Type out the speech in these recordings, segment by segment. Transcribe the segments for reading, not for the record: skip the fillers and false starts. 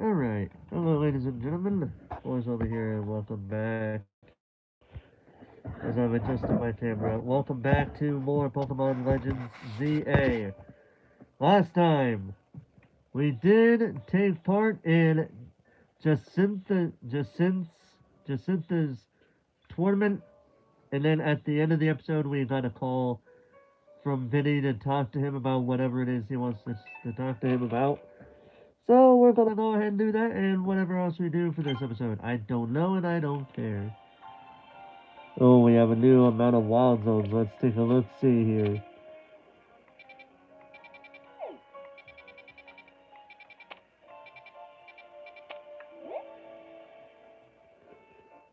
Alright. Hello, ladies and gentlemen. Boys over here, and welcome back. As I'm adjusting my camera, welcome back to more Pokemon Legends ZA. Last time, we did take part in Jacintha's tournament, and then at the end of the episode, we got a call from Vinny to talk to him about whatever it is he wants to talk to him about. So we're gonna go ahead and do that, and whatever else we do for this episode. I don't know, and I don't care. Oh, we have a new amount of wild zones. Let's take a look. See here.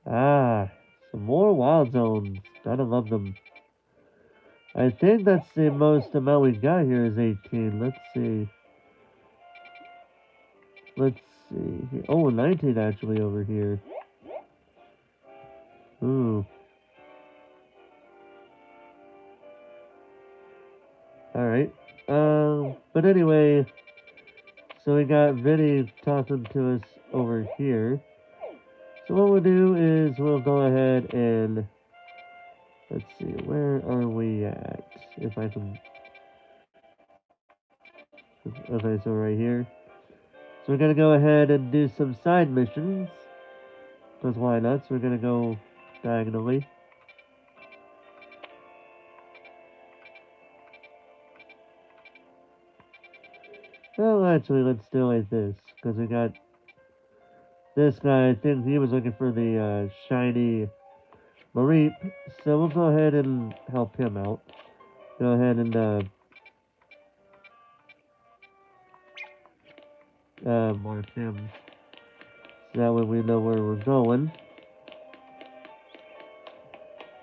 Ah, some more wild zones. Gotta love them. I think that's the most amount we got here is 18. Let's see. Let's see. Oh, 19 actually over here. Ooh. Alright. But anyway, so we got Vinny talking to us over here. So what we'll do is we'll go ahead and let's see, where are we at? If I can, okay, so right here. So we're gonna go ahead and do some side missions, because why not? So we're gonna go diagonally. Well, actually, let's do it like this, because we got this guy. I think he was looking for the shiny Mareep, so we'll go ahead and help him out. Go ahead and mark him, so that way we know where we're going.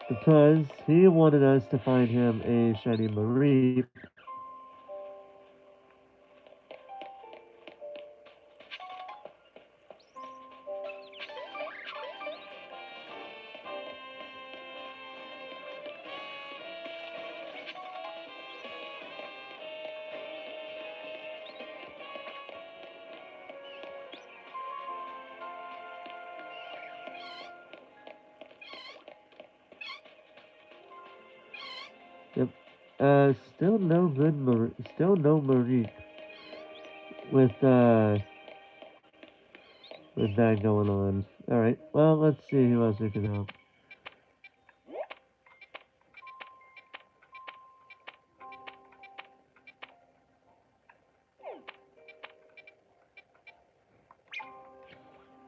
Because he wanted us to find him a shiny Mareep. Yep. Still no Mareep with with that going on. All right. Well, let's see who else we can help.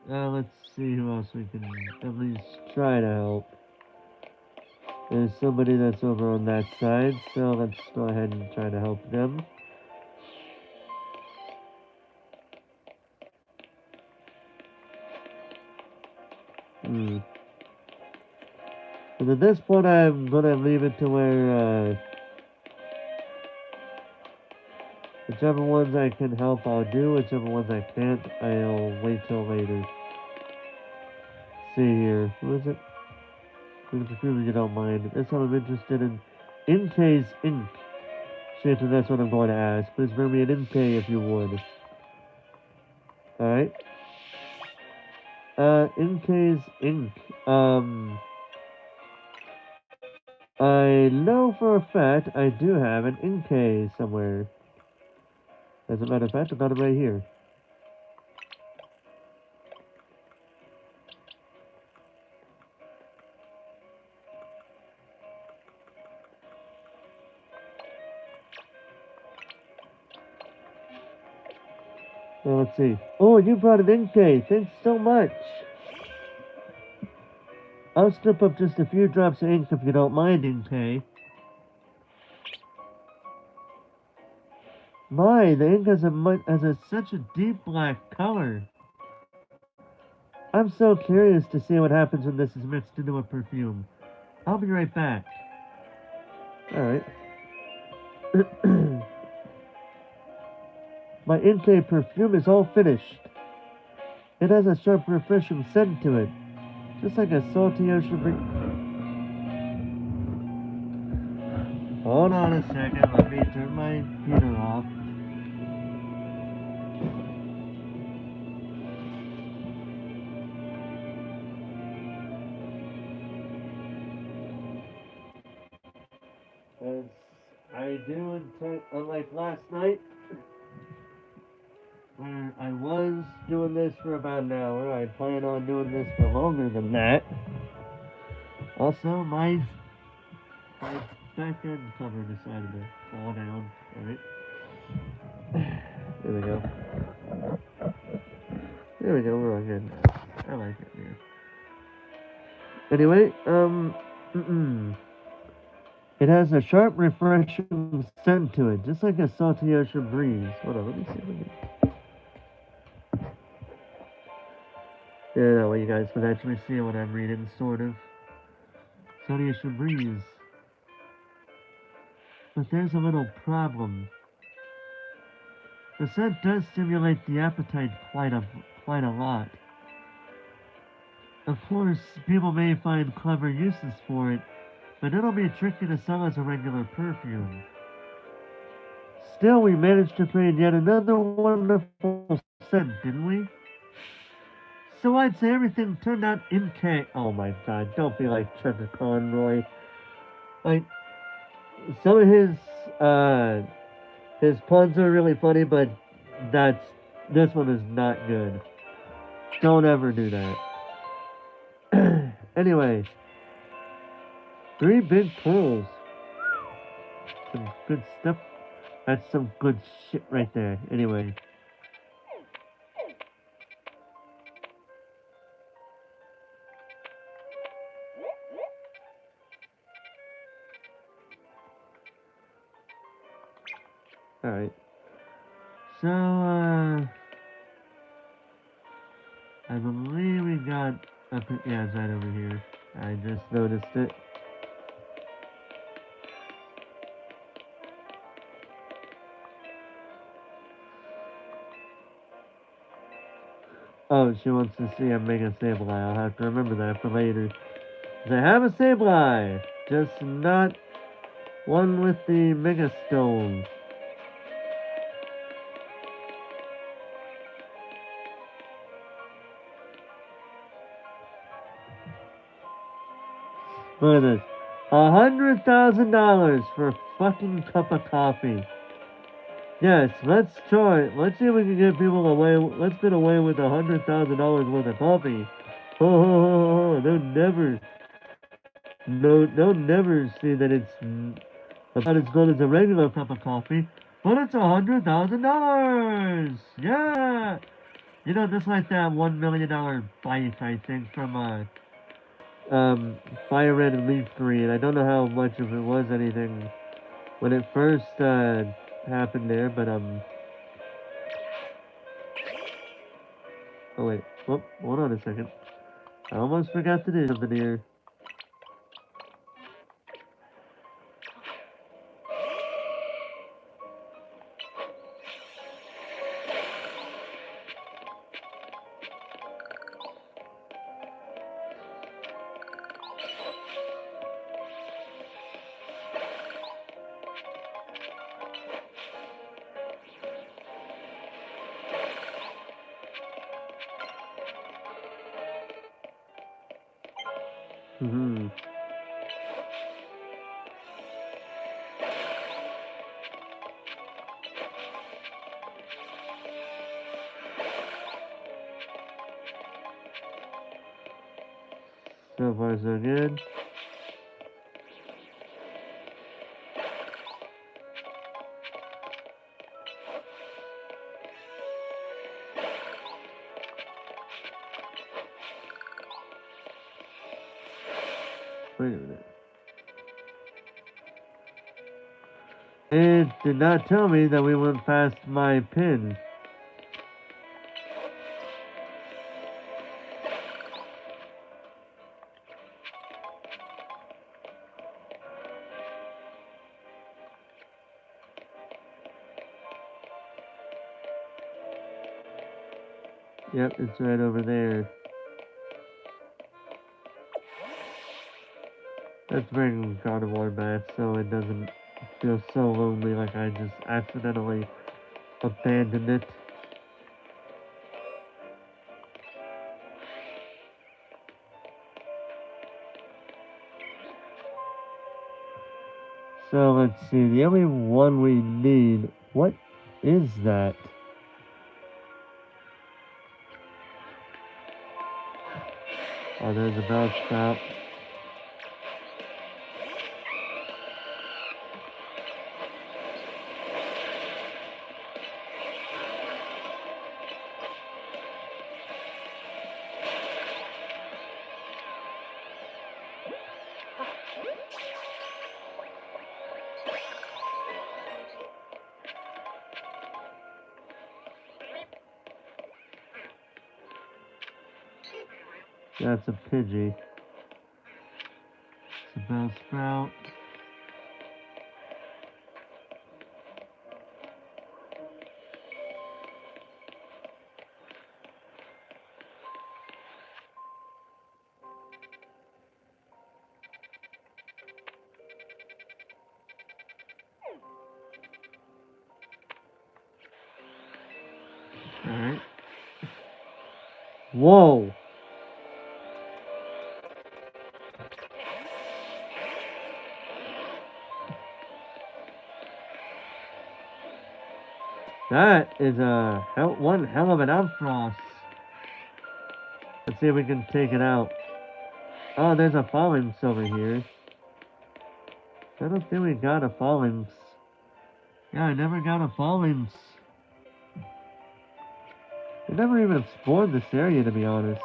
Let's see who else we can at least try to help. There's somebody that's over on that side, so let's go ahead and try to help them. Hmm. And at this point, I'm gonna leave it to where whichever ones I can help, I'll do. Whichever ones I can't, I'll wait till later. See here, who is it? If you don't mind, this one I'm interested in. Inkay's Ink. See if that's what I'm going to ask. Please bring me an Inkay if you would. Alright. Inkay's Ink. I know for a fact I do have an Inkay somewhere. As a matter of fact, I got it right here. Well, let's see. Oh, you brought an Inkay. Thanks so much. I'll strip up just a few drops of ink if you don't mind, Inkay. My, the ink has such a deep black color. I'm so curious to see what happens when this is mixed into a perfume. I'll be right back. Alright. My Inkay perfume is all finished. It has a sharp, refreshing scent to it, just like a salty ocean breeze. Hold on a second, let me turn my heater off. do unlike last night, where I was doing this for about an hour. I plan on doing this for longer than that. Also, my back end cover decided to fall down. Alright. There we go. There we go, we're all good now. I like it here. Anyway, it has a sharp, refreshing scent to it, just like a salty ocean breeze. Hold on, let me see. Yeah, that way you guys can actually see what I'm reading, sort of. Salty ocean breeze. But there's a little problem. The scent does stimulate the appetite quite a lot. Of course, people may find clever uses for it, but it'll be tricky to sell as a regular perfume. Still, we managed to create yet another wonderful scent, didn't we? So I'd say everything turned out in K. Oh my god, don't be like Trevor Conroy. Like, some of his puns are really funny, but this one is not good. Don't ever do that. Anyway, 3 big pulls. Some good stuff. That's some good shit right there. Anyway. Alright. So, I believe we got yeah, it's right over here. I just noticed it. Oh, she wants to see a Mega Sableye. I'll have to remember that for later. 'Cause I have a Sableye, just not one with the Mega Stone. Look at this. $100,000 for a fucking cup of coffee. Yes, let's try. Let's see if we can get people away. Let's get away with $100,000 worth of coffee. Oh, they'll never. No, they'll never see that it's about as good as a regular cup of coffee. But it's $100,000. Yeah. You know, just like that $1 million bike, I think, from Fire Red and Leaf Green. I don't know how much of it was anything when it first happened there, but oh wait, oh, hold on a second. I almost forgot to do something here. Mm-hmm. So far so good. Wait a minute. It did not tell me that we went past my pin. Yep, it's right over there. Let's bring Gardevoir back so it doesn't feel so lonely like I just accidentally abandoned it. So let's see, the only one we need, what is that? Oh, there's a bell spout. That's a Pidgey. It's a bell sprout. Alright. Whoa! That is one hell of an Ampharos. Let's see if we can take it out. Oh, there's a Fallinx over here. I don't think we got a Fallinx. Yeah, I never got a Fallinx. We never even explored this area, to be honest.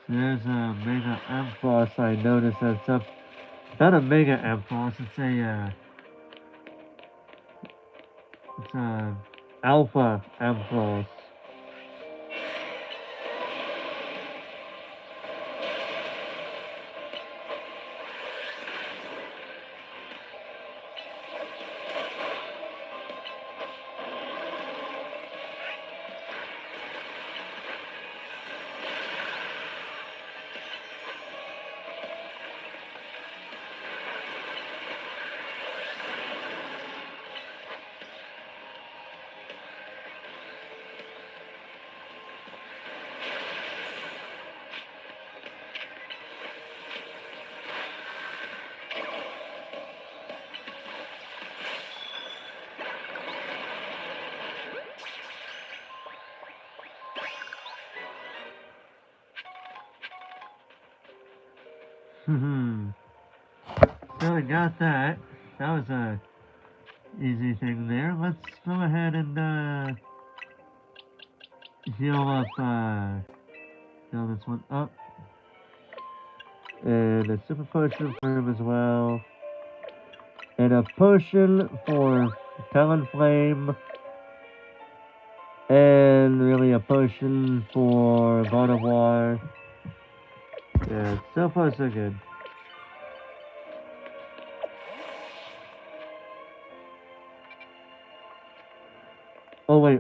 There's a Mega Ampharos I noticed that's up. Not a Mega Ampharos, it's a Alpha Ampharos. So we got that. That was a easy thing there. Let's go ahead and heal up, heal this one up. And a super potion for him as well. And a potion for Talonflame. And really a potion for Gardevoir. Yeah, so far so good. Oh wait.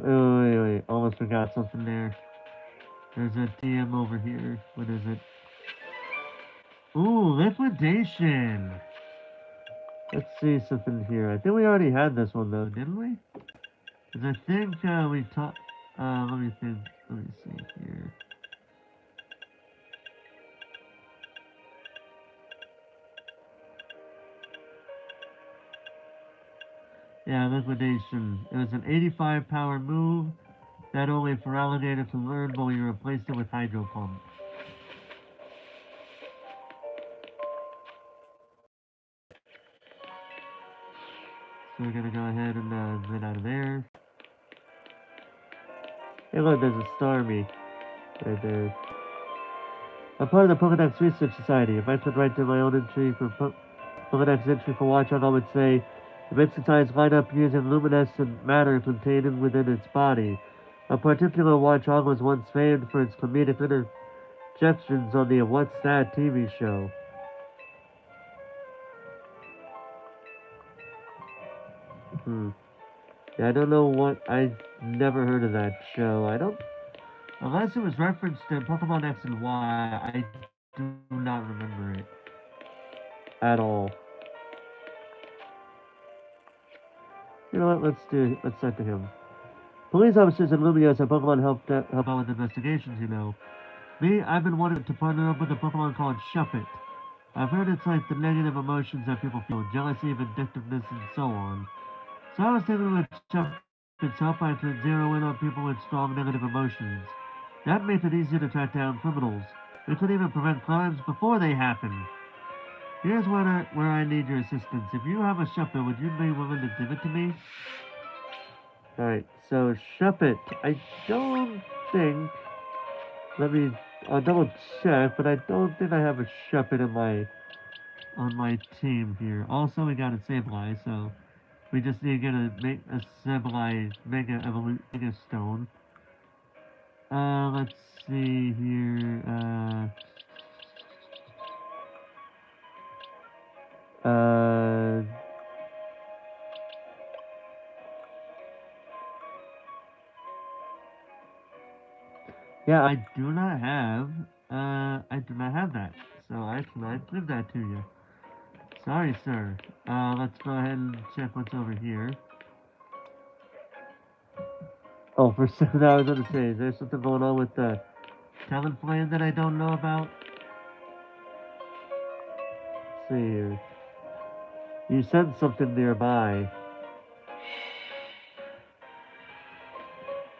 Almost forgot something there. There's a TM over here. What is it? Ooh, liquidation. Let's see something here. I think we already had this one though, didn't we? Because I think we talked. Let me think. Let me see here. Yeah, liquidation. It was an 85 power move that only Feraligatr can learn, but we replaced it with Hydro Pump. So we're gonna go ahead and get out of there. Hey look, there's a Starmie right there. I'm part of the Pokedex Research Society. If I could write down my own entry for Pokedex entry for Watchog, I would say the Mid-Societies line up using luminescent matter contained within its body. A particular Watchog was once famed for its comedic interjections on the What's That TV show. Yeah, I don't know what. I never heard of that show. I don't. Unless it was referenced in Pokemon X and Y, I do not remember it at all. You know what? Let's send to him. Police officers in Lumiose and Pokemon help out with investigations. You know, me, I've been wanting to partner up with a Pokemon called Shuppet. I've heard it's like the negative emotions that people feel, jealousy, vindictiveness, and so on. So I was thinking with Shuppet's help, I could zero in on people with strong negative emotions. That makes it easier to track down criminals. We could even prevent crimes before they happen. Here's where I need your assistance. If you have a Shuppet, would you be willing to give it to me? Alright, so Shuppet, I don't think. Let me. I'll double check, but I don't think I have a Shuppet on my team here. Also, we got a Sableye, so we just need to get a Sableye Mega Stone. Let's see here. Uh, yeah, I do not have that, so I cannot give that to you. Sorry, sir. Let's go ahead and check what's over here. Oh, for a second I was gonna say, is there something going on with the Talonflame that I don't know about? Let's see here. You said something nearby.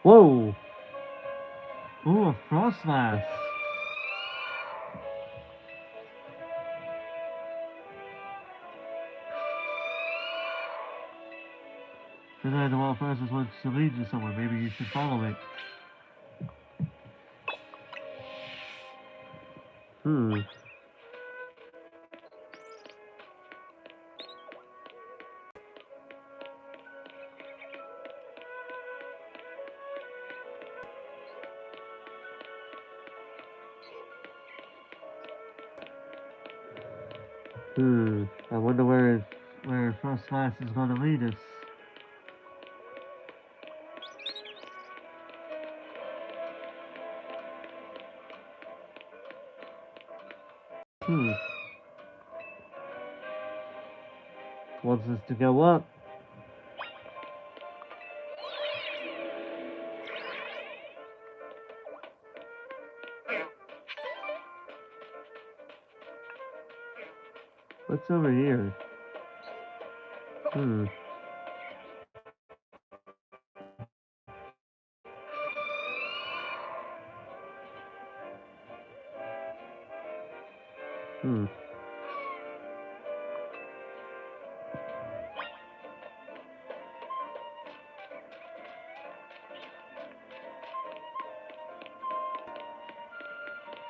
Whoa! Ooh, a Frostlass. Tonight the wild process wants to lead you somewhere. Maybe you should follow it. Hmm. I wonder where Frostlass is gonna lead us. Hmm. Wants us to go up. What's over here? Hmm. Hmm.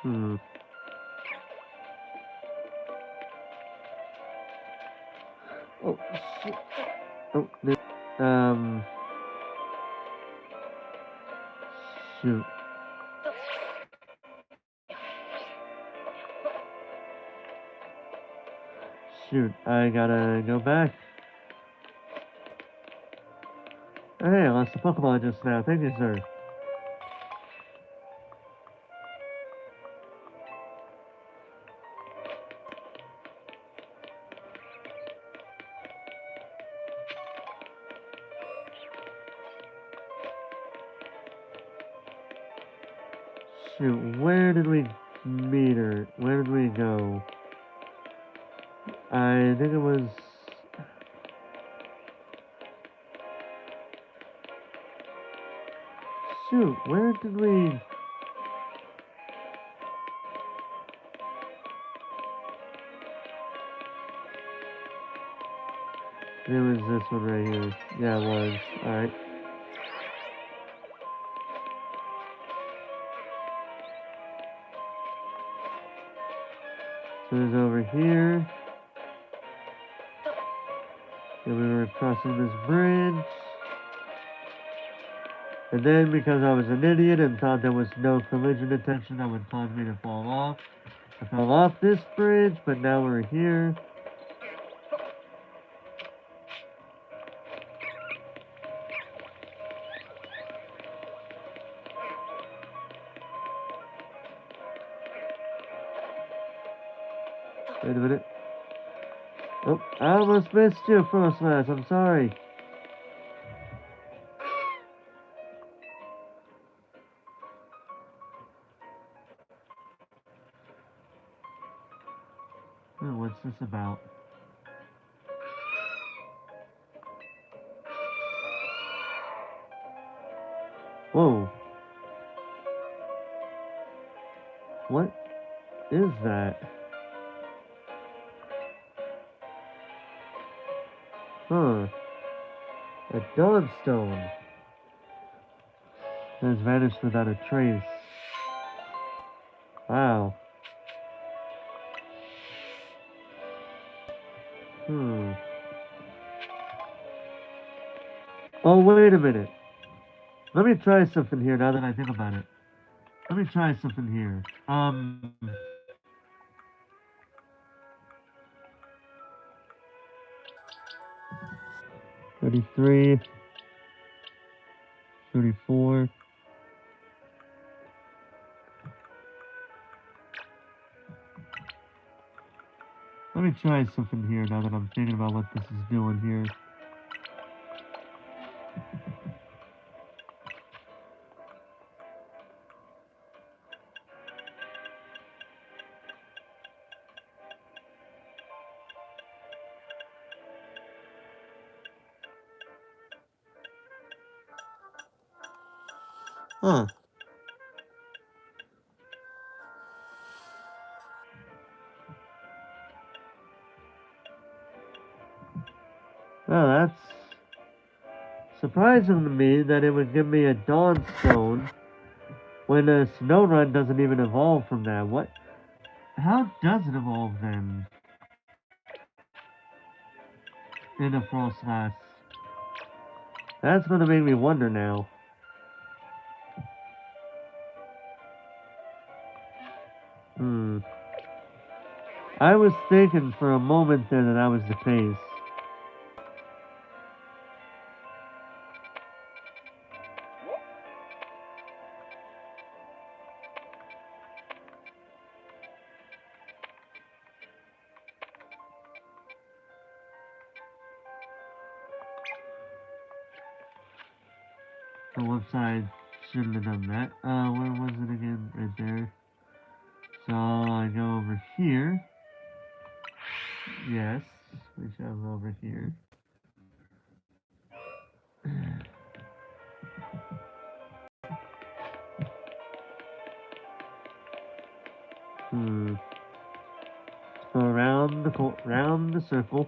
Hmm. Oh, shit. Oh, shoot. Shoot, I gotta go back. Hey, I lost a Pokemon just now. Thank you, sir. Shoot, where did we meet her? Where did we go? I think it was... Shoot, where did we... It was this one right here. Yeah, it was. Alright. So it was over here. And we were crossing this bridge. And then, because I was an idiot and thought there was no collision detection that would cause me to fall off, I fell off this bridge, but now we're here. Wait a minute. Oh, I almost missed you, Frostlass. I'm sorry. Oh, what's this about? Whoa. What is that? Huh. A Dawnstone has vanished without a trace. Wow. Hmm. Oh, wait a minute. Let me try something here now that I think about it. Let me try something here. 33, 34. Let me try something here now that I'm thinking about what this is doing here. Huh. Well, that's surprising to me that it would give me a Dawnstone when a Snow doesn't even evolve from that. What? How does it evolve then? In a Frostlass? That's gonna make me wonder now. Hmm. I was thinking for a moment there that that was the case. So whoops, I shouldn't have done that. Where was it again? Right there. So I go over here. Yes, we shall go over here. Hmm. So round the circle.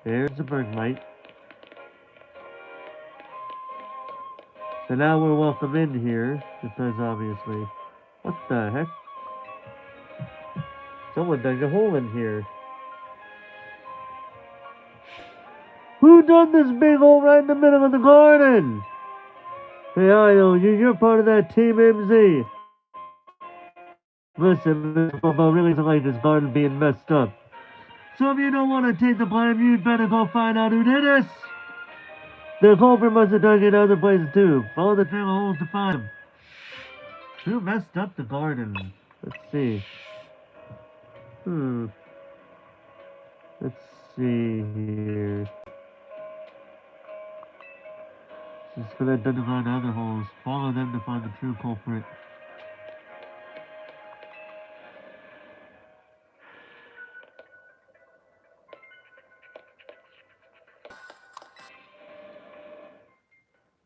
There's a Bergmite. So now we're welcome in here, because obviously... What the heck? Someone dug a hole in here. Who dug this big hole right in the middle of the garden? Hey, I know you. You're part of that Team MZ. Listen, Mr. Bobo really doesn't like this garden being messed up. So if you don't want to take the blame, you'd better go find out who did this. The culprit must have dug in other places too. Follow the trail of holes to find him. Who messed up the garden? Let's see. Hmm. Let's see here. Just gonna identify the other holes. Follow them to find the true culprit.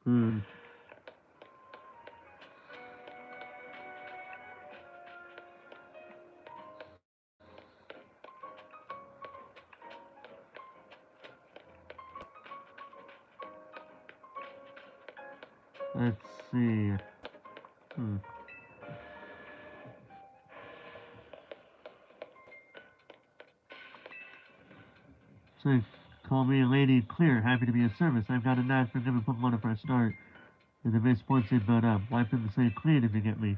Hmm. Let's see. Hmm. So, call me Lady Clear. Happy to be of service. I've got a knack for giving Pokemon a fresh start. And the base points they build up. Wipe them to say clean if you get me.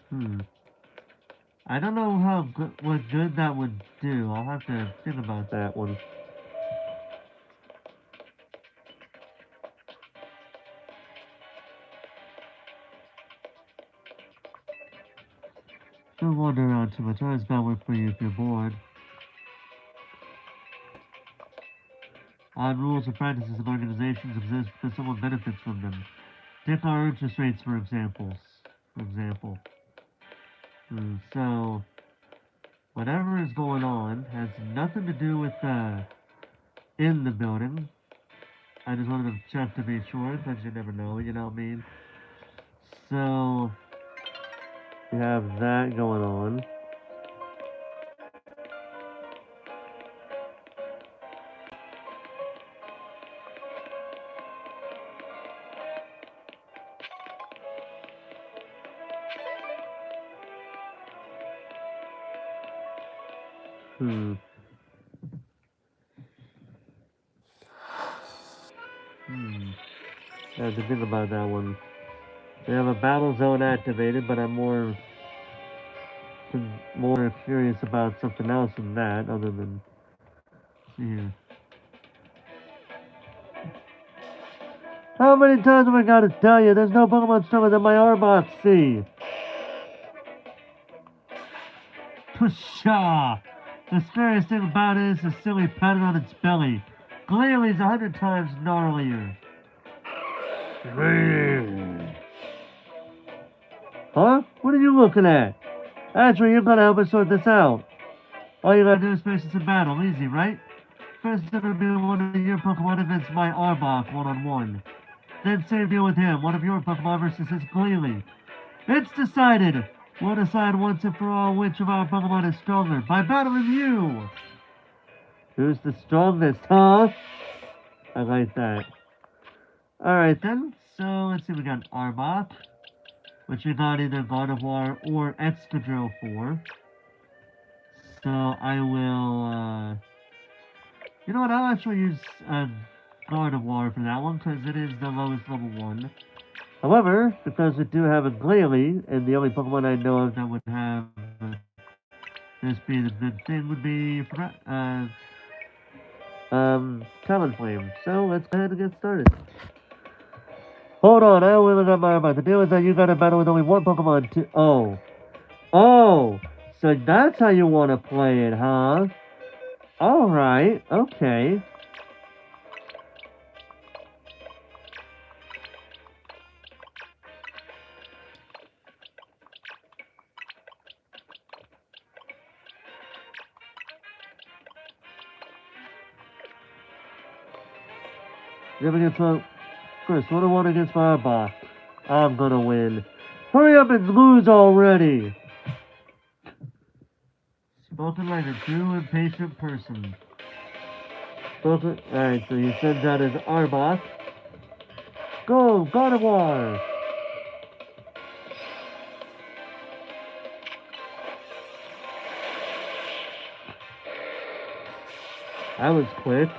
Hmm. I don't know what good that would do. I'll have to think about that one. Don't wander around too much. Always got work for you if you're bored. Odd rules and practices of organizations exist because someone benefits from them. Take our interest rates for examples. For example. So, whatever is going on has nothing to do with in the building. I just wanted to check to be sure, because you never know, you know what I mean? So, you have that going on. Hmm. I have to think about that one. They have a battle zone activated, but I'm more curious about something else than that, other than see here. How many times have I got to tell you? There's no Pokemon stronger than my Arbok C. Pshaw! The scariest thing about it is the silly pattern on its belly. Glalie is 100 times gnarlier. Huh? What are you looking at? Actually, you're gonna help us sort this out. All you gotta do is face us in battle. Easy, right? First, it'll be one of your Pokemon against my Arbok one-on-one. Then same deal with him, one of your Pokemon versus his Glalie. It's decided! We'll decide once and for all which of our Pokemon is stronger by battle review! Who's the strongest, huh? I like that. Alright then, so let's see, we got Arbok, which we got either Gardevoir or Excadrill for. So I will, you know what, I'll actually use Gardevoir for that one, because it is the lowest level one. However, because we do have a Glalie, and the only Pokemon I know of that would have this be the good thing would be, Talonflame. So let's go ahead and get started. Hold on, I only got my Arbok. The deal is that you gotta battle with only one Pokemon to. Oh. Oh! So that's how you wanna play it, huh? Alright, okay. Never gets one. Chris, 1-1 against my Arbok. I'm gonna win. Hurry up and lose already! Spoken like a true impatient person. Alright, so he sends out his Arbok. Go, Gardevoir! That was quick.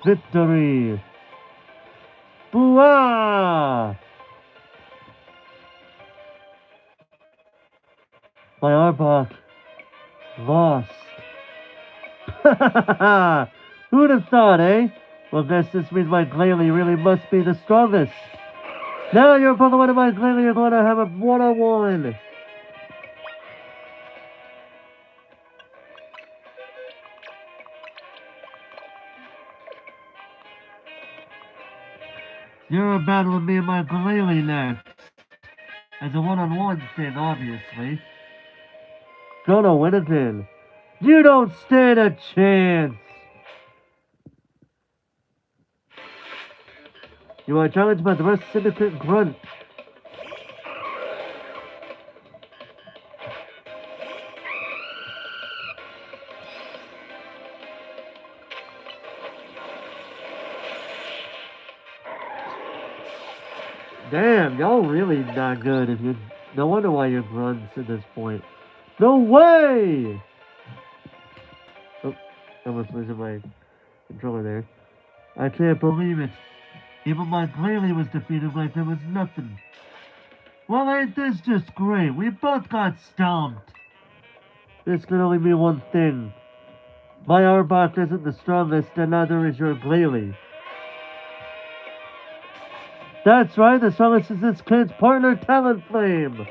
Victory! Booah! My Arbok lost. Who'd have thought, eh? Well, guess this means my Glalie really must be the strongest. Now your Pokemon and my Glalie are going to have a one-on-one. You're battling me and my Glalie next. As a one-on-one thing, obviously. Gonna win again. You don't stand a chance! You are challenged by the Rust Syndicate Grunt. Damn, y'all really not good if you... No wonder why you're grunts at this point. No way! Oh, I almost losing my controller there. I can't believe it. Even my Glalie was defeated like there was nothing. Well, ain't this just great? We both got stomped. This can only mean one thing. My Arbok isn't the strongest, and neither is your Glalie. That's right, the strongest is this kid's partner, Talonflame.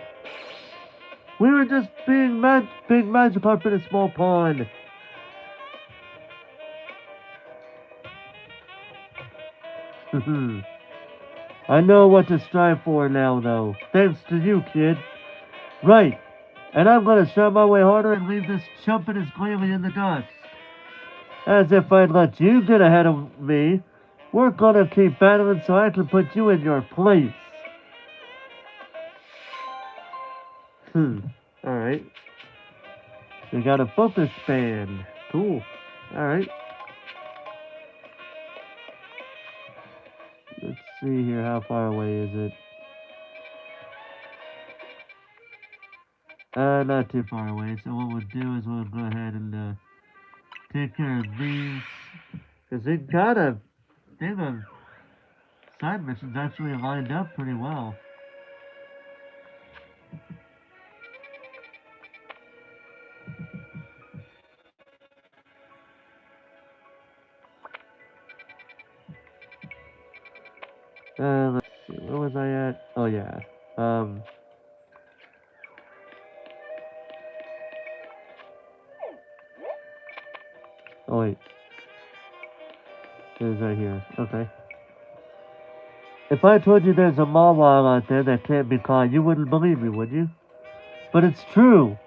We were just being big Magikarp in a small pond. I know what to strive for now, though. Thanks to you, kid. Right. And I'm gonna strive my way harder and leave this chump and his Glalie in the dust. As if I'd let you get ahead of me. We're gonna keep battling so I can put you in your place. Alright. We got a focus band. Cool. Alright. Let's see here. How far away is it? Not too far away. So what we'll do is we'll go ahead and take care of these. Because they got a thing of side missions actually lined up pretty well. Let's see. Where was I at? Oh, yeah. Oh, wait. It was right here. Okay. If I told you there's a Mawile out there that can't be caught, you wouldn't believe me, would you? But it's true.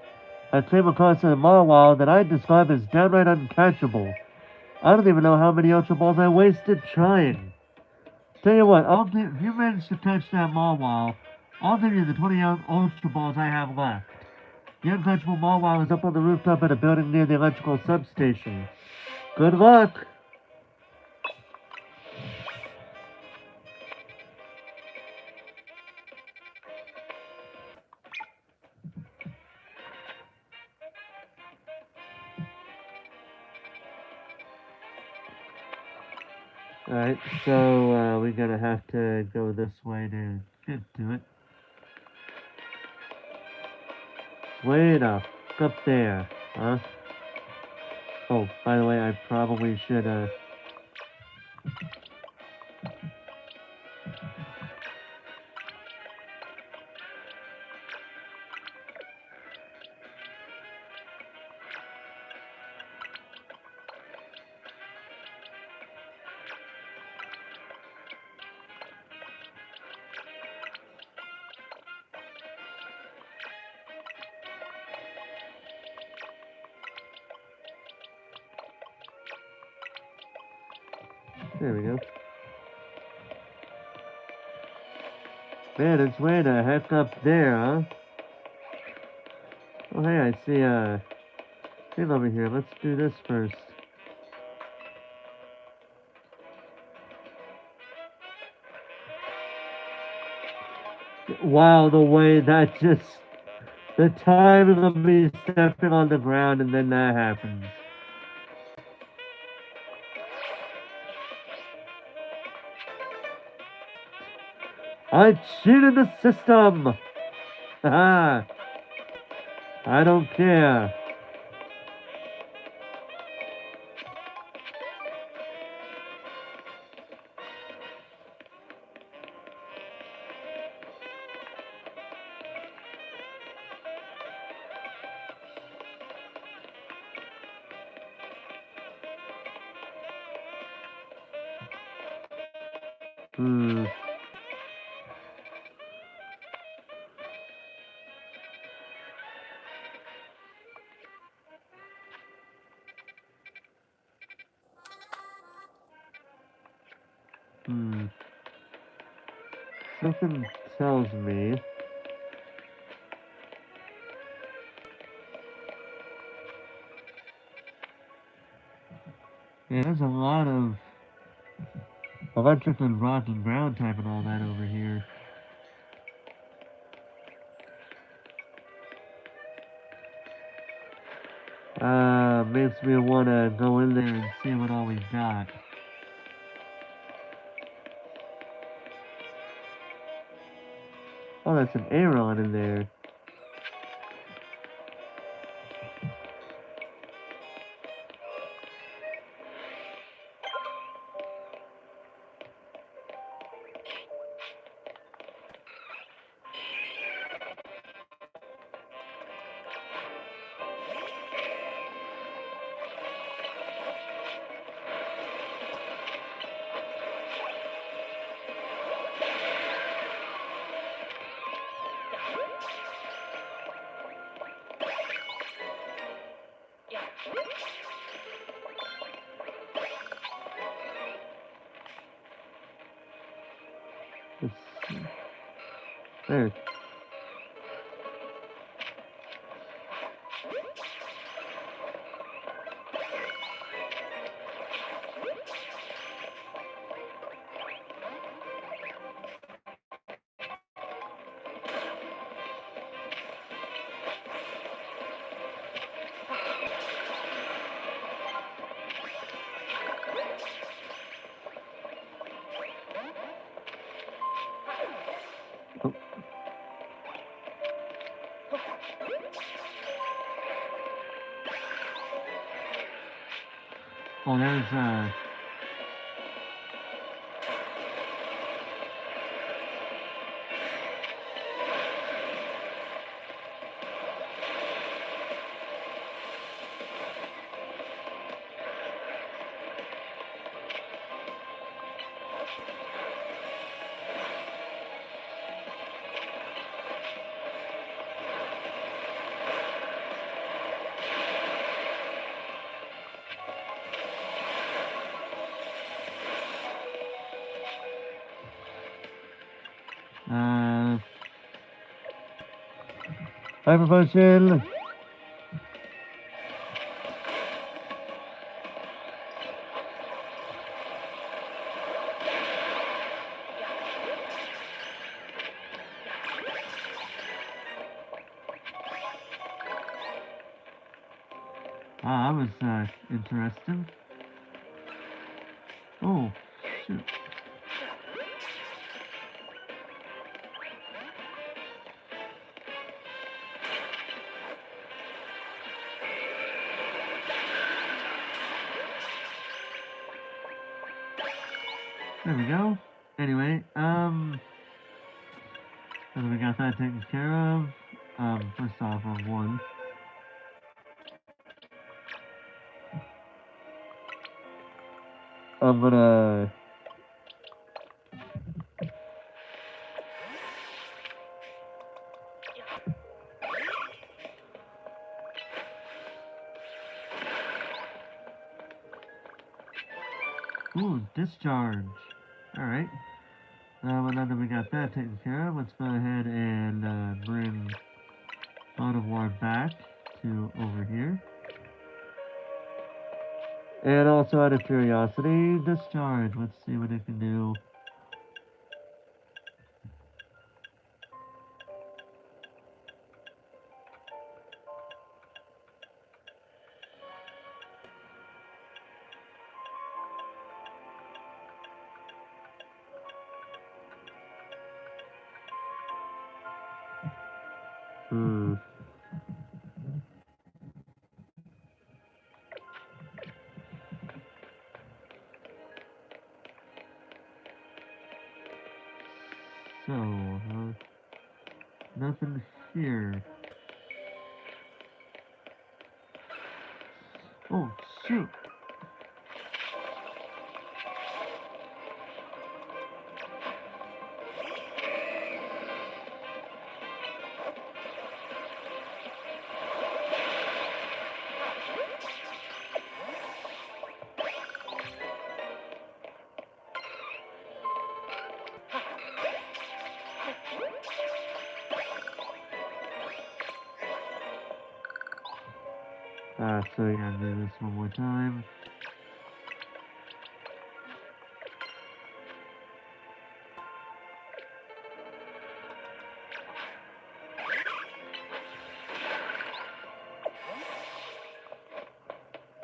I came across a Mawile that I'd describe as downright uncatchable. I don't even know how many Ultra Balls I wasted trying. Tell you what, if you manage to catch that Mawile, I'll give you the 20 Ultra Balls I have left. The uncatchable Mawile is up on the rooftop at a building near the electrical substation. Good luck! Alright, so we're gonna have to go this way to get to it. Way the fuck up there, huh? Oh, by the way, I probably should, there we go. Man, it's way the heck up there, huh? Oh, hey, I see, thing over here. Let's do this first. Wow, the way that just... The timing of me stepping on the ground and then that happens. I cheated the system! Haha! I don't care. Something tells me... Yeah, there's a lot of electric and rock and ground type and all that over here. Makes me want to go in there and see what all we got. Oh, that's an Aeron in there. There. Oh. Oh, there's Hyper Potion. Ah, that was interesting. Oh, shoot. There we go. Anyway, so we got that taken care of. First off, on one. I'm gonna... Ooh, discharge. Alright. Well, now that we got that taken care of, let's go ahead and bring God of War back to over here. And also out of curiosity, discharge. Let's see what it can do. So, nothing here. Oh, shoot! So we gotta do this one more time.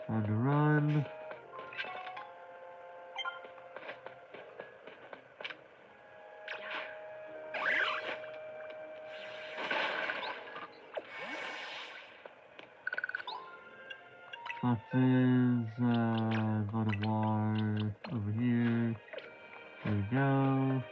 Time to run. Foxes, God of War over here. There we go.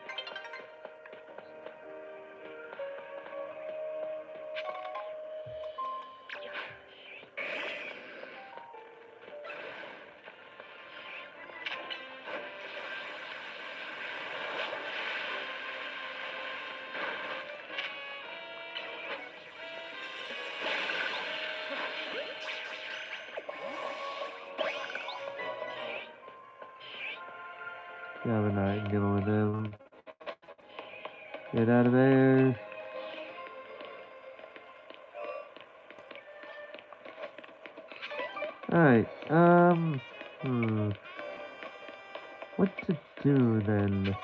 Yeah, we're not dealing with them. Get out of there. Alright, what to do then?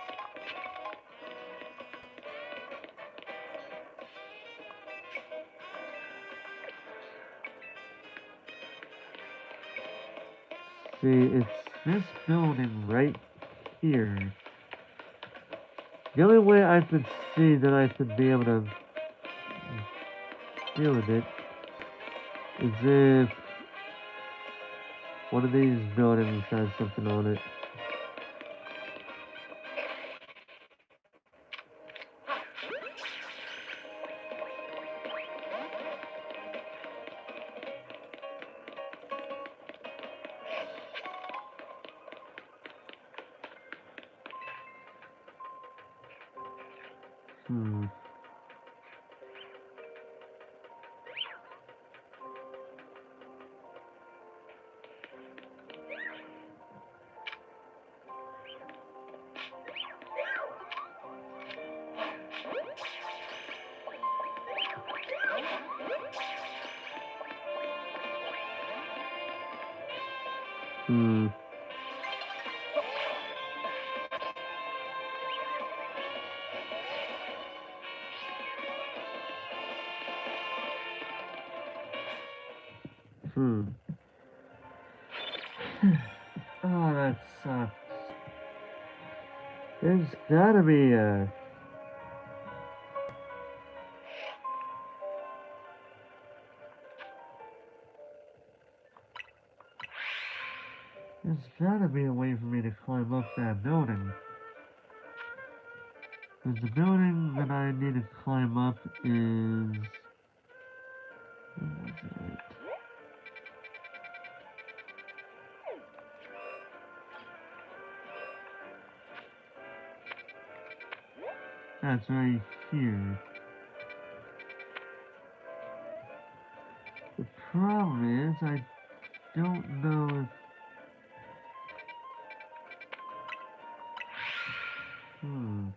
See, it's this building right here. The only way I could see that I should be able to deal with it is if one of these buildings has something on it. Hmm. Hmm. Hmm. Oh, that sucks. There's gotta be a... There's gotta be a way for me to climb up that building. Because the building that I need to climb up is... What's it? That's right here. The problem is, I don't know if... Hmm.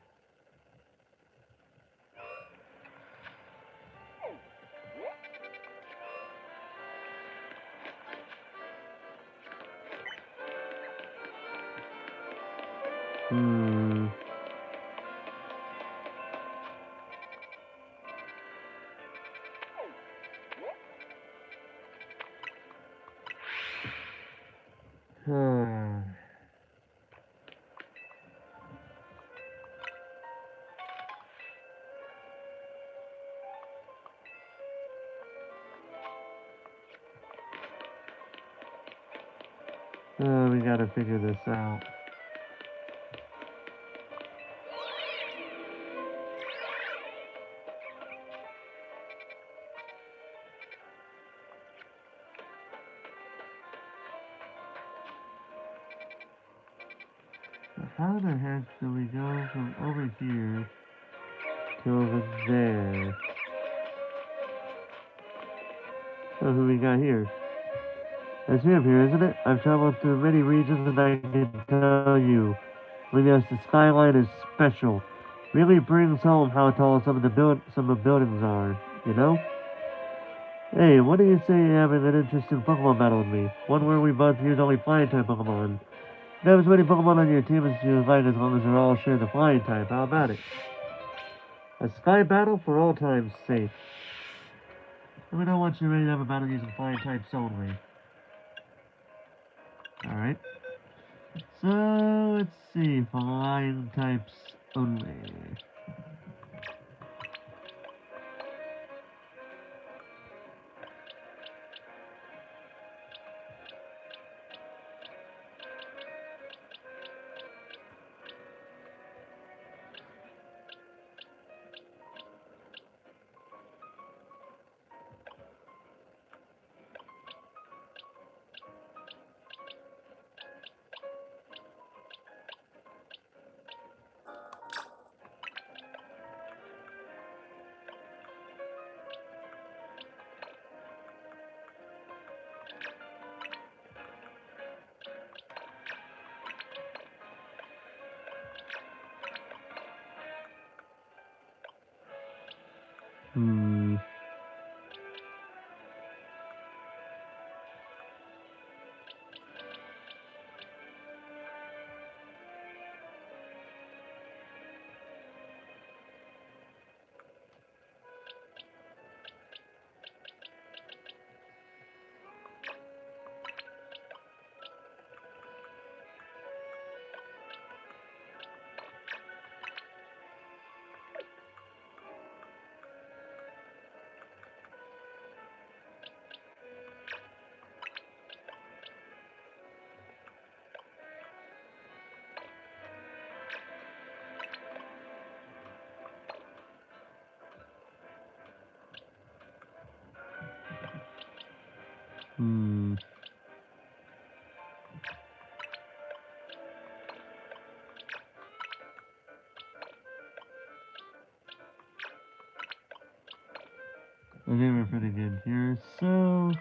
Hmm. We gotta figure this out. How the heck do we go from over here to over there? So who we got here? That's me up here, isn't it? I've traveled through many regions and I can tell you, Lilios, the skyline is special. Really brings home how tall some of the buildings are, you know? Hey, what do you say having an interesting Pokemon battle with me? One where we both use only flying type Pokemon. You have as many Pokemon on your team as you like as long as they're all share the flying type. How about it? A sky battle for all time's sake. Let me know once you're ready to have a battle using flying types only. Alright. So, let's see. Flying types only. Hmm. Hmm. I think we're pretty good here. So,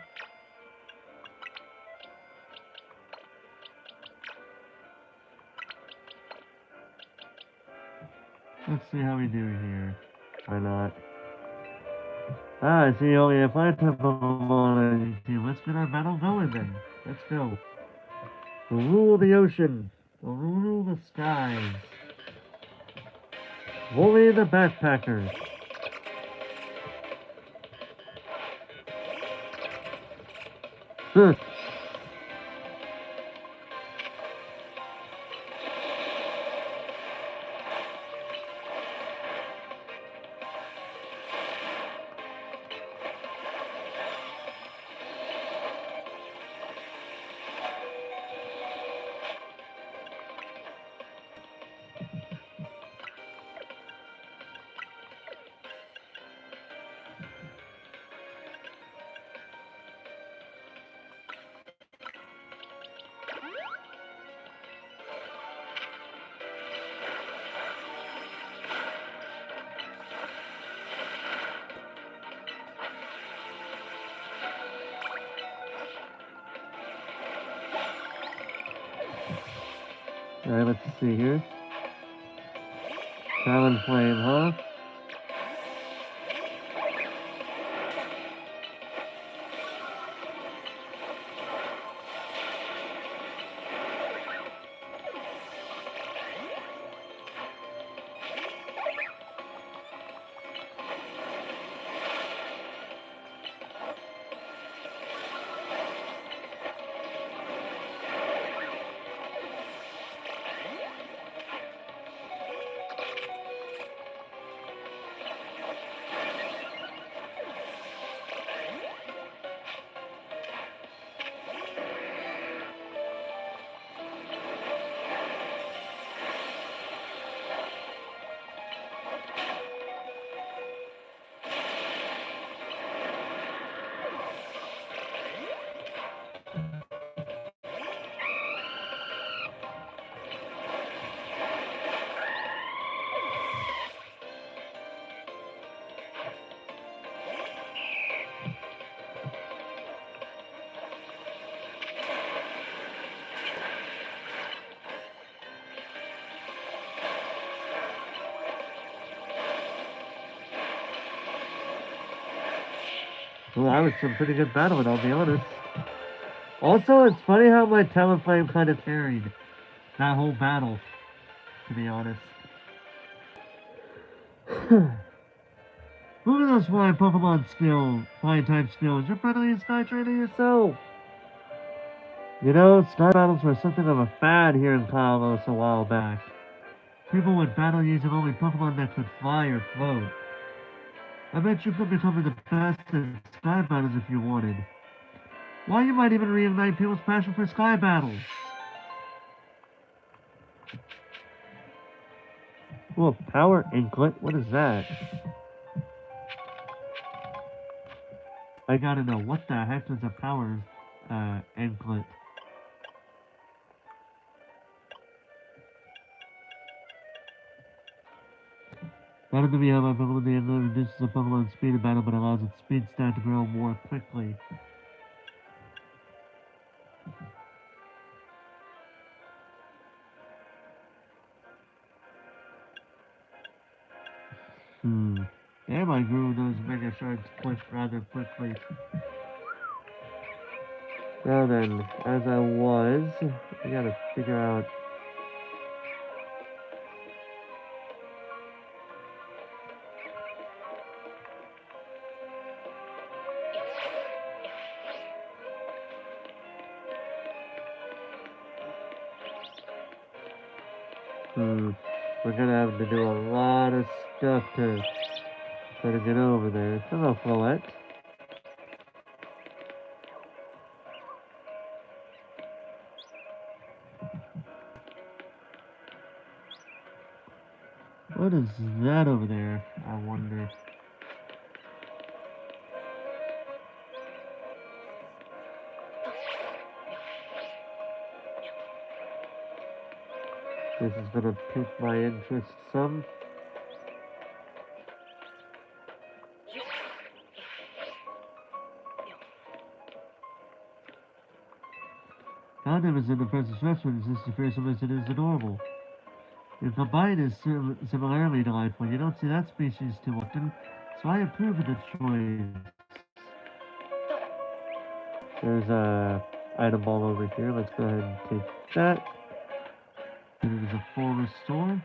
let's see how we do here. Why not? Ah, I see you only have 5 type Pokemon on your team. Let's get our battle going then. Let's go. Rule the ocean. Rule the skies. Wooly the Backpacker. Huh. Alright, let's see here. Talonflame, huh? Well, that was some pretty good battling, I'll be honest. Also, it's funny how my Talonflame kind of carried that whole battle, to be honest. Look at those flying Pokemon flying type skills. You're friendly Sky Trainer yourself. You know, Sky Battles were something of a fad here in Kalos a while back. People would battle using only Pokemon that could fly or float. I bet you could become the best at Sky Battles if you wanted. Why, you might even reignite people's passion for Sky Battles. Oh, Power Inklet? What is that? I gotta know, what the heck is a Power Inklet? Battle to be held by Pokemon, the Inklet reduces the Pokemon's speed in battle but allows its speed stat to grow more quickly. And I grew those Mega Shards pushed rather quickly. Now then, as I was, I gotta figure out. We're gonna have to do a lot of stuff to try to get over there. Hello, Floette. What is that over there? I wonder. This is gonna pique my interest some. Condom is in the present restaurant is as fearsome as it is adorable. If the bite is similarly delightful, you don't see that species too often, so I approve of the choice. There's a item ball over here. Let's go ahead and take that. And it is a full restore.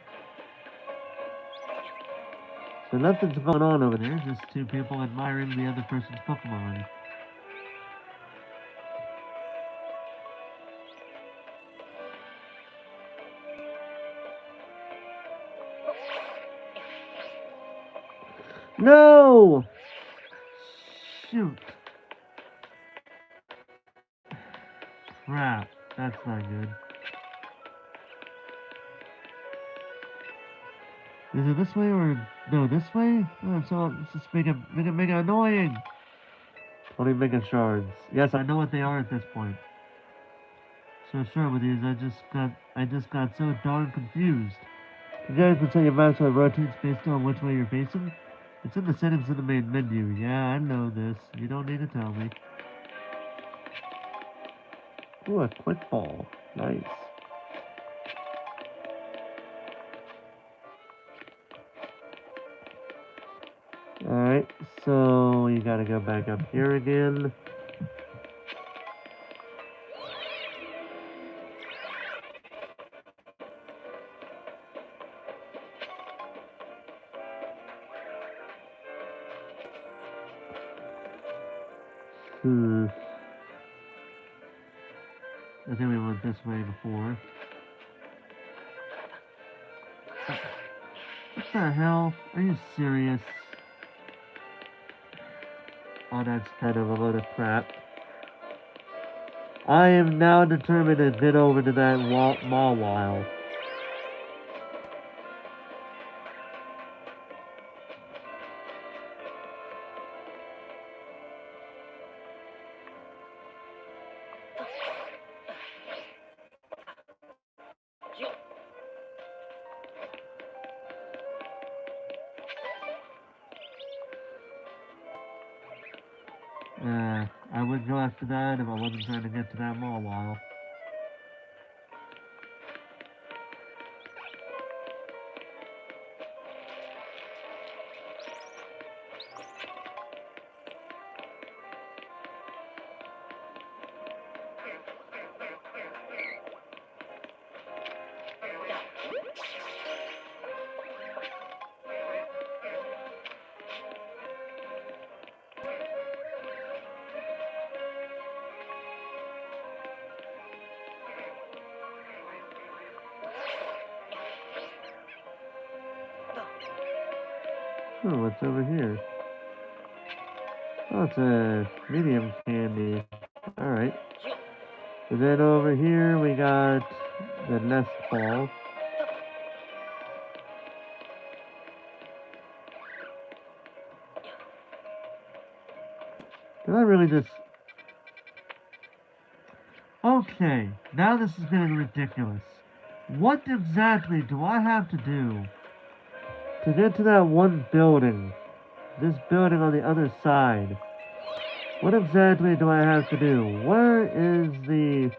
So nothing's going on over there, just two people admiring the other person's Pokemon. No! Shoot. Crap. That's not good. Is it this way or no? This way? Oh, so it's just mega annoying. 20 Mega Shards. Yes, I know what they are at this point. So sure with these, I just got so darn confused. You guys can set your maximum rotates based on which way you're facing. It's in the settings of the main menu. Yeah, I know this. You don't need to tell me. Ooh, a quick ball. Nice. Alright, so you gotta go back up here again. I think we went this way before. What the hell? Are you serious? Oh, that's kind of a load of crap. I am now determined to get over to that Mawile. I would go after that if I wasn't trying to get to that Mawile. Oh, what's over here? Oh, it's a medium candy. Alright. And then over here we got the nest ball. Did I really just... Okay, now this is getting ridiculous. What exactly do I have to do to get to that one building? This building on the other side. What exactly do I have to do? Where is the...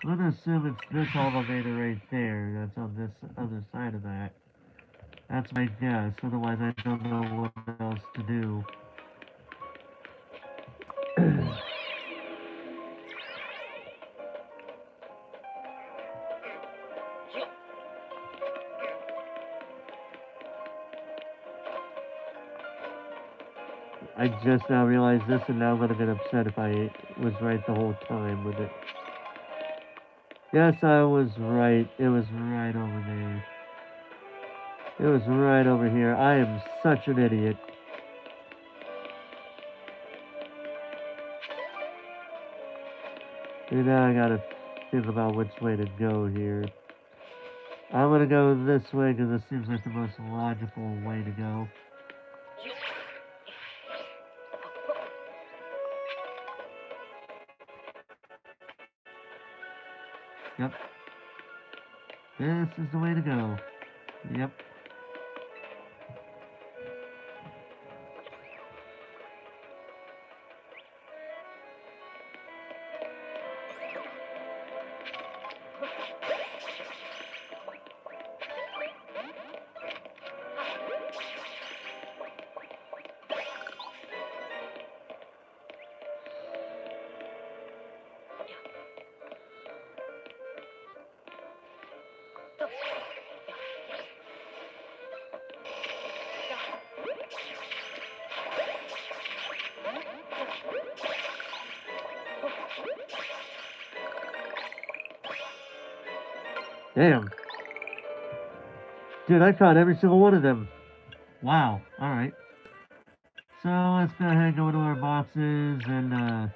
I'm gonna assume it's this elevator right there that's on this other side of that. That's my guess, otherwise I don't know what else to do. I just now realized this and now I'm gonna get upset if I was right the whole time with it. Yes, I was right. It was right over there. It was right over here. I am such an idiot. And now I gotta think about which way to go here. I'm gonna go this way because it seems like the most logical way to go. Yep. This is the way to go. Yep. Damn. Dude, I caught every single one of them. Wow. Alright. So let's go ahead and go to our boxes and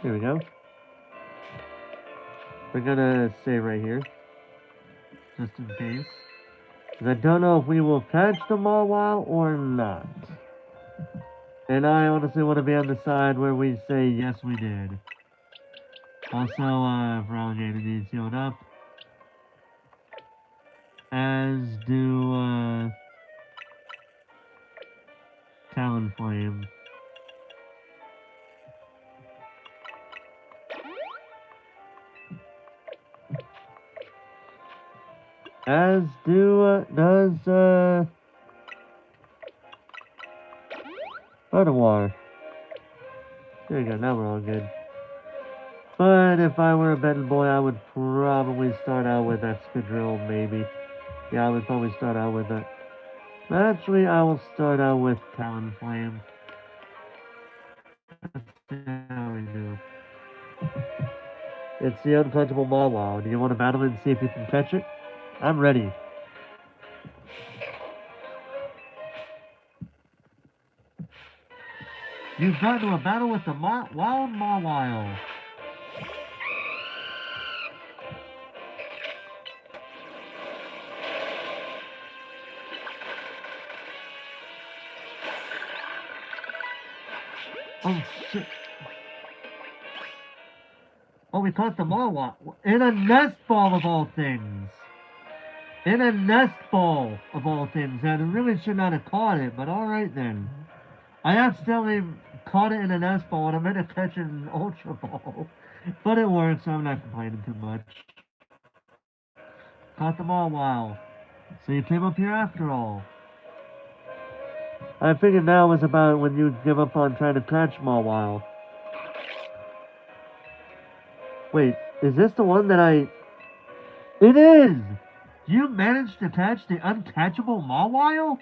here we go. We're gonna save right here. Just in case. Because I don't know if we will catch the Mawile or not. And I honestly want to be on the side where we say, yes, we did. Also, Relegated needs healed up. As do, Talonflame. As does, Gardevoir. There you go, now we're all good. But if I were a betting boy, I would probably start out with Excadrill, maybe. Yeah, I would probably start out with that. Actually, I will start out with Talonflame. Let's see how we do. It's the uncatchable Mawile. Do you want to battle it and see if you can catch it? I'm ready. You've got into a battle with the wild Mawile. Oh, shit. Oh, we caught the Mawile. In a nest ball of all things. In a nest ball of all things. I really should not have caught it, but alright then. I accidentally caught it in a nest ball and I meant to catch it in an Ultra Ball. But it worked, so I'm not complaining too much. Caught the Mawile. So you came up here after all. I figured now was about when you give up on trying to catch Mawile. Wait, Is this the one that I... It is! You managed to catch the uncatchable Mawile?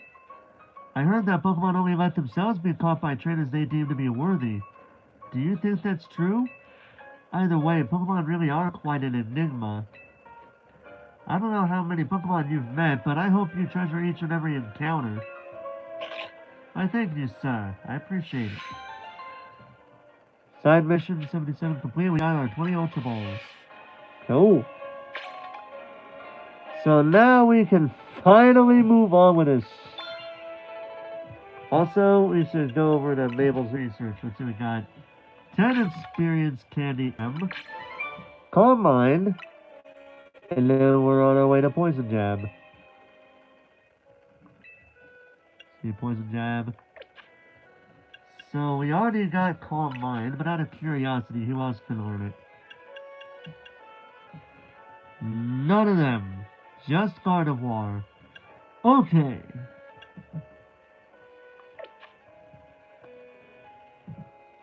I heard that Pokemon only let themselves be caught by trainers they deem to be worthy. Do you think that's true? Either way, Pokemon really are quite an enigma. I don't know how many Pokemon you've met, but I hope you treasure each and every encounter. I thank you, sir. I appreciate it. Side mission 77 complete. We got our 20 Ultra Balls. Cool. So now we can finally move on with this. Also, we should go over to Mabel's research. Let's see, we got 10 experience candy M, Carmine, and then we're on our way to Poison Jab. See, Poison Jab. So we already got Carmine, but out of curiosity, who else can learn it? None of them. Just Gardevoir. Okay.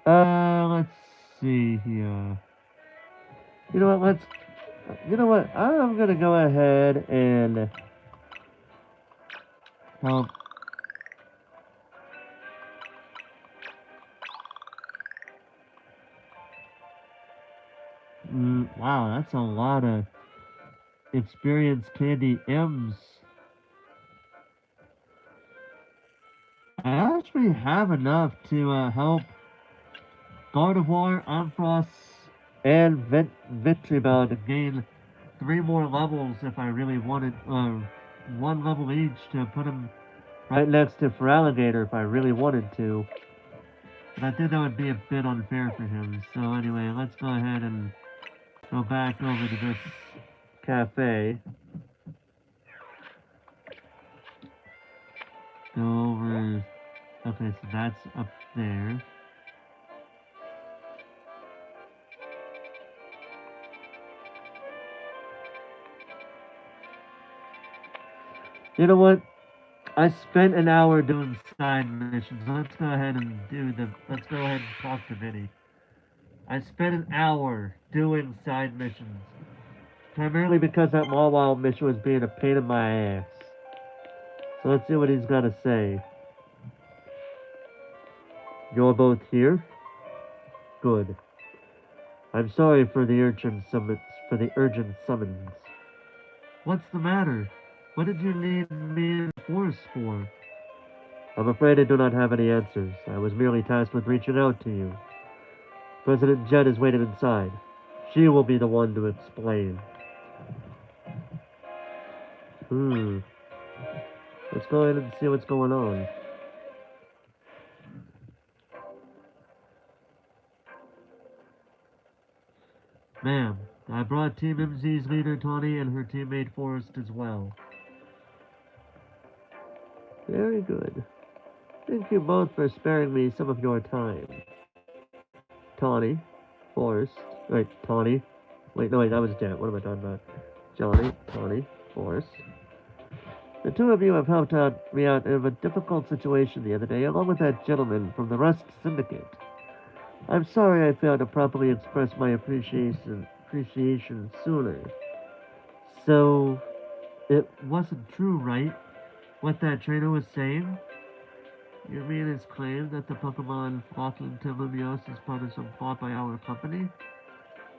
Let's see here. You know what, I'm gonna go ahead and help. Wow, that's a lot of experience candy M's. I actually have enough to help Gardevoir, Ampharos, and Vitribel to gain 3 more levels if I really wanted, 1 level each to put them right next to Feraligatr if I really wanted to. But I think that would be a bit unfair for him. So anyway, let's go ahead and go back over to this cafe. Go over... Okay, so that's up there. You know what? I spent an hour doing side missions. Let's go ahead and let's go ahead and talk to Vinny. I spent an hour doing side missions. Primarily because that Mawile mission was being a pain in my ass. So let's see what he's got to say. You're both here? Good. I'm sorry for the urgent summons. What's the matter? What did you need me in force for? I'm afraid I do not have any answers. I was merely tasked with reaching out to you. President Jed is waiting inside. She will be the one to explain. Let's go ahead and see what's going on. Ma'am, I brought Team MZ's leader Tawny and her teammate Forrest as well. Very good. Thank you both for sparing me some of your time. Tawny, Forrest, Tawny. Wait, that was Jet. What am I talking about? Johnny, Tawny, Forrest. The two of you have helped me out in a difficult situation the other day, along with that gentleman from the Rust Syndicate. I'm sorry I failed to properly express my appreciation sooner. So, it wasn't true, right? What that trainer was saying? You mean his claim that the Pokemon flocking to Lumiose is part of some plot by our company?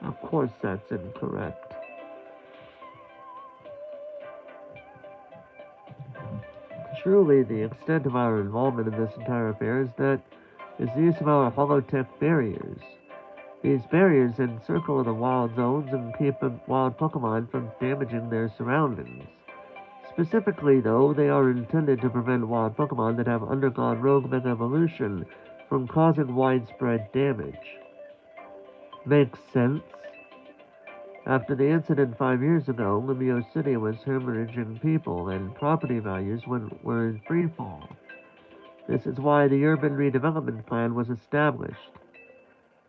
Of course that's incorrect. Truly, the extent of our involvement in this entire affair is the use of our holotech barriers. These barriers encircle the wild zones and keep wild Pokemon from damaging their surroundings. Specifically, though, they are intended to prevent wild Pokemon that have undergone rogue mega evolution from causing widespread damage. Makes sense. After the incident 5 years ago, Lumiose City was hemorrhaging people and property values were in free fall. This is why the urban redevelopment plan was established.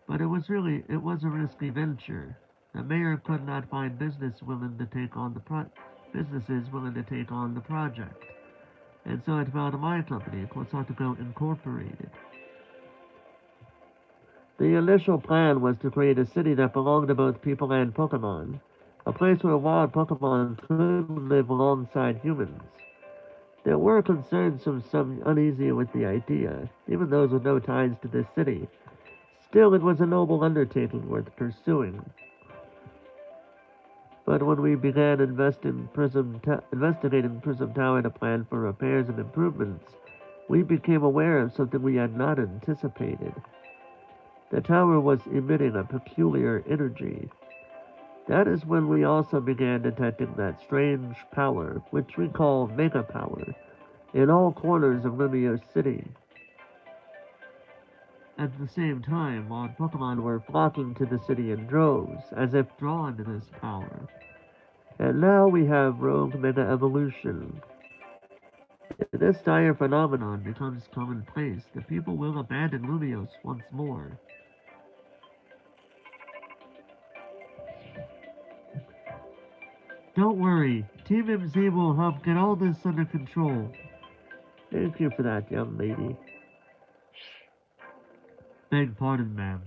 But it was a risky venture. The mayor could not find businesses willing to take on the project. And so it fell to my company, Quetzalcoatl Incorporated. The initial plan was to create a city that belonged to both people and Pokemon, a place where wild Pokemon could live alongside humans. There were concerns from some uneasy with the idea, even those with no ties to this city. Still, it was a noble undertaking worth pursuing. But when we began investigating Prism Tower to plan for repairs and improvements, we became aware of something we had not anticipated. The tower was emitting a peculiar energy. That is when we also began detecting that strange power, which we call Mega Power, in all corners of Lumiose City. At the same time, odd Pokemon were flocking to the city in droves, as if drawn to this power. And now we have Rogue Mega Evolution. If this dire phenomenon becomes commonplace, the people will abandon Lumiose once more. Don't worry, Team MZ will help get all this under control. Thank you for that, young lady. Beg pardon, ma'am.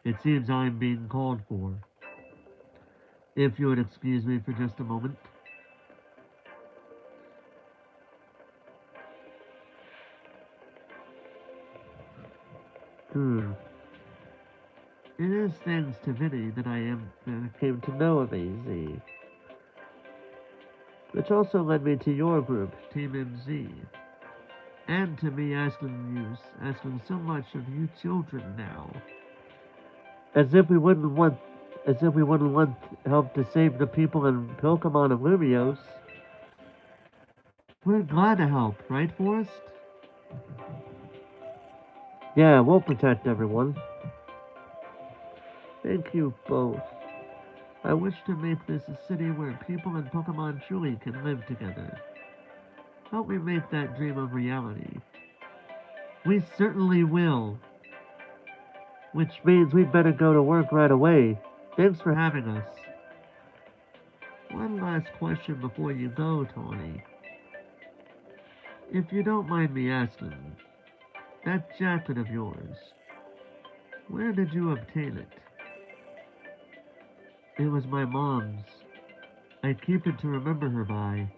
It seems I'm being called for. If you would excuse me for just a moment. It is thanks to Vinny that I came to know of AZ. Which also led me to your group, Team MZ. And to me asking so much of you children now. As if we wouldn't want help to save the people in Pokemon of Lumiose. We're glad to help, right, Forrest? Yeah, we'll protect everyone. Thank you both. I wish to make this a city where people and Pokemon truly can live together. Help me make that dream a reality. We certainly will. Which means we'd better go to work right away. Thanks for having us. One last question before you go, Tawny. If you don't mind me asking, that jacket of yours, where did you obtain it? It was my mom's. I keep it to remember her by.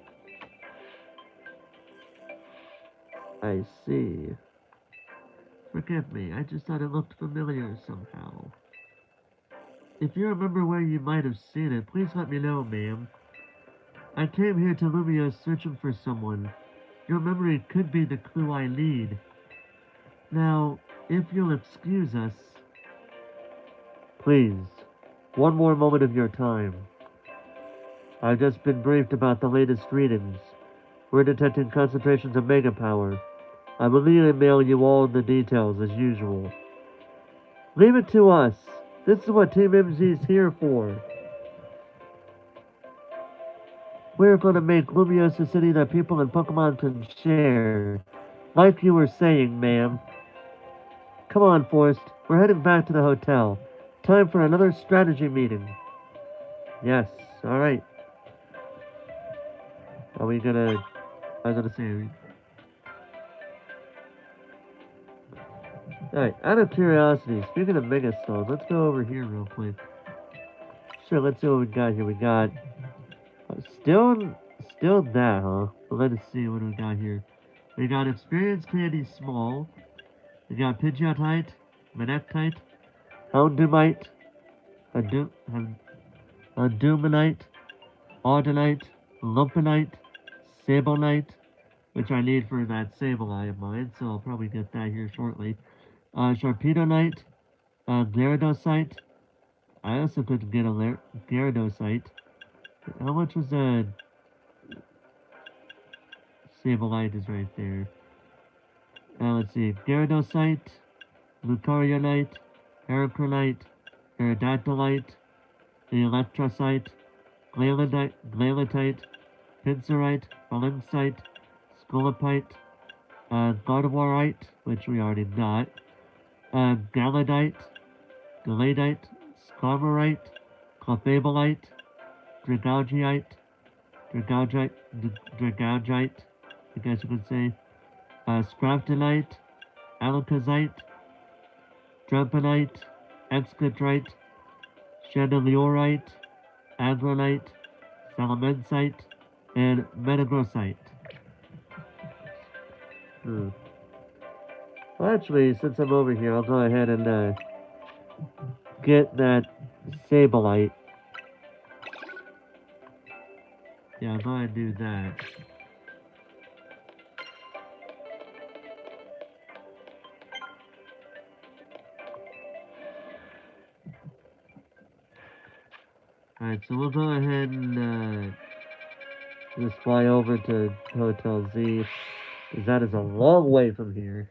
I see. Forgive me, I just thought it looked familiar somehow. If you remember where you might have seen it, please let me know, ma'am. I came here to Lumiose searching for someone. Your memory could be the clue I need. Now, if you'll excuse us... Please, one more moment of your time. I've just been briefed about the latest readings. We're detecting concentrations of Mega Power. I will email you all the details as usual. Leave it to us. This is what Team MZ is here for. We're going to make Lumiose a city that people and Pokemon can share. Like you were saying, ma'am. Come on, Forrest. We're heading back to the hotel. Time for another strategy meeting. Yes, alright. Are we gonna... I was gonna say... Alright, out of curiosity, speaking of Mega Stones, let's go over here real quick. Sure, let's see what we got here. We got... Still that, huh? But let us see what we got here. We got Experience Candy Small. We got Pidgeotite, Manectite, Houndoomite, Adumanite, Audinite, Lumpanite, Sabonite, which I need for that Sableye of mine, so I'll probably get that here shortly. Sharpedonoite, Gyarados. I also could get a Gyarados. How much was that? Sableye is right there. Let's see. Gyarados, Lucarionite, Heracronite, Aerodactylite, Electrocyte, Glaletite, Pinsirite, Valencite, Scolipite, Gardevoirite, which we already got, Galadite, Galadite, Skarmoryte, Clefableite, Dragougite, I guess you could say, Scraftonite, Alakazite, Draponite, Excadrite, Chandeliorite, Agronite, Salamensite, and Metagrossite. Well, actually, since I'm over here, I'll go ahead and get that Sableye. Yeah, I'll go ahead and do that. Alright, so we'll go ahead and just fly over to Hotel Z, because that is a long way from here.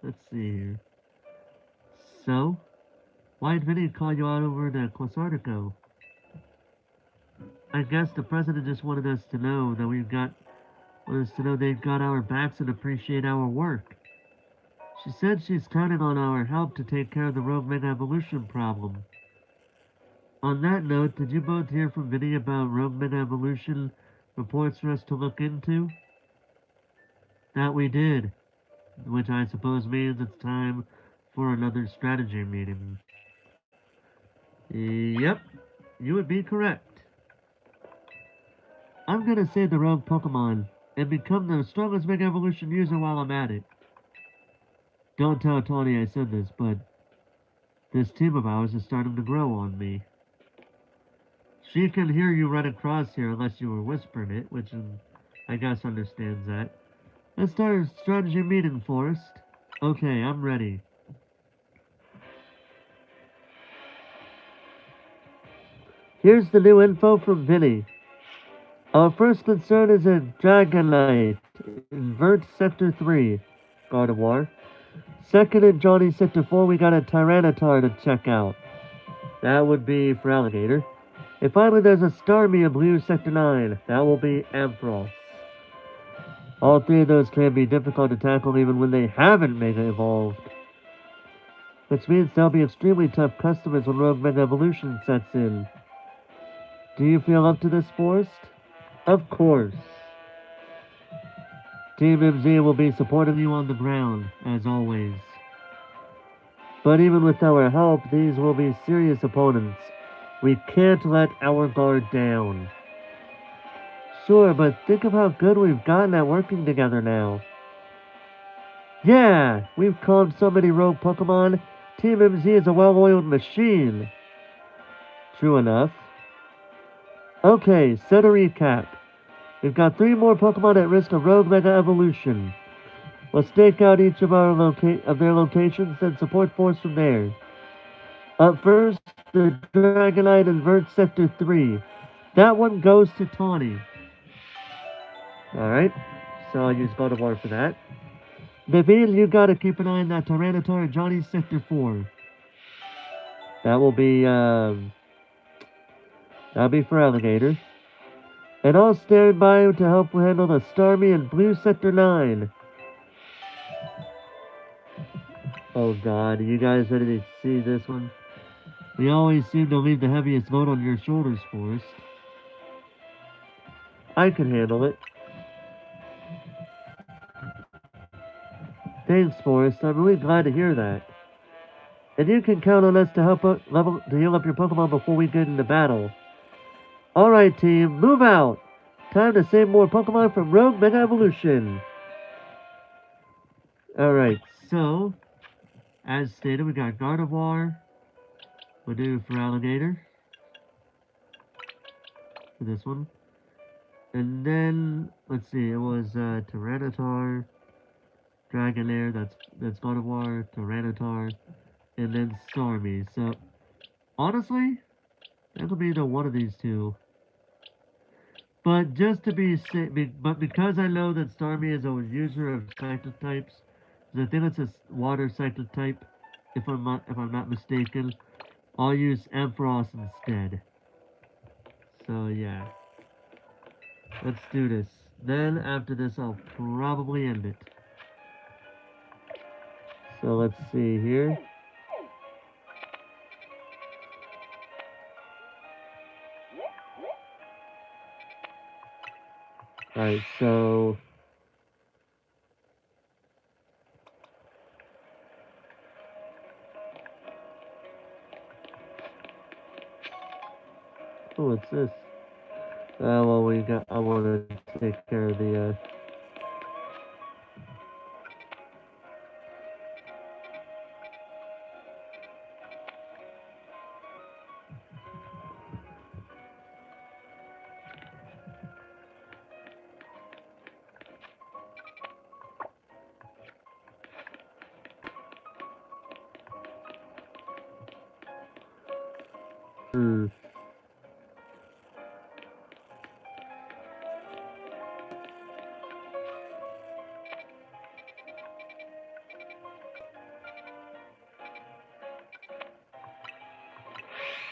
Let's see here. So, why did Vinny call you out over to Quasartico? I guess the president just wanted us to know that they've got our backs and appreciate our work. She said she's counting on our help to take care of the rogue mega evolution problem. On that note, did you both hear from Vinny about rogue mega evolution reports for us to look into? That we did, which I suppose means it's time for another strategy meeting. Yep, you would be correct. I'm gonna save the rogue Pokemon and become the strongest Mega Evolution user while I'm at it. Don't tell Tawny I said this, but this team of ours is starting to grow on me. She can hear you right across here unless you were whispering it, which I guess understands that. Let's start a strategy meeting, Forrest. Okay, I'm ready. Here's the new info from Vinny. Our first concern is a Dragonite, Invert Sector 3, Gardevoir. Second in Johnny Sector 4, we got a Tyranitar to check out. That would be for Alligator. And finally, there's a Starmie in Blue Sector 9. That will be Ampharos. All three of those can be difficult to tackle even when they haven't Mega Evolved. Which means they'll be extremely tough customers when Rogue Mega Evolution sets in. Do you feel up to this, Forrest? Of course. Team MZ will be supporting you on the ground, as always. But even with our help, these will be serious opponents. We can't let our guard down. Sure, but think of how good we've gotten at working together now. Yeah, we've calmed so many rogue Pokemon. Team MZ is a well-oiled machine. True enough. Okay, set a recap. We've got 3 more Pokemon at risk of Rogue Mega Evolution. We'll stake out each of their locations and support force from there. Up first, the Dragonite Invert Sector 3. That one goes to Tawny. Alright, so I'll use Gardevoir for that. Nabil, you gotta keep an eye on that Tyranitar in Johnny's Sector 4. That'll be for Alligator. And I'll stand by to help handle the Starmie in Blue Sector 9. Oh god, are you guys ready to see this one? We always seem to leave the heaviest load on your shoulders, Forrest. I can handle it. Thanks, Forrest. I'm really glad to hear that. And you can count on us to heal up your Pokemon before we get into battle. Alright, team, move out! Time to save more Pokemon from Rogue Mega Evolution! Alright, so, as stated, we got Gardevoir. We'll do for Alligator. For this one. And then, let's see, it was Tyranitar, Dragonair, that's Gardevoir, Tyranitar, and then Starmie. So, honestly, that could be either one of these two. But just to be safe, but because I know that Starmie is a user of cyclic types, I think it's a water cyclic type, if I'm not mistaken, I'll use Ampharos instead. So yeah. Let's do this. Then after this I'll probably end it. So let's see here. Alright, so... Oh, what's this? Well, I want to take care of the,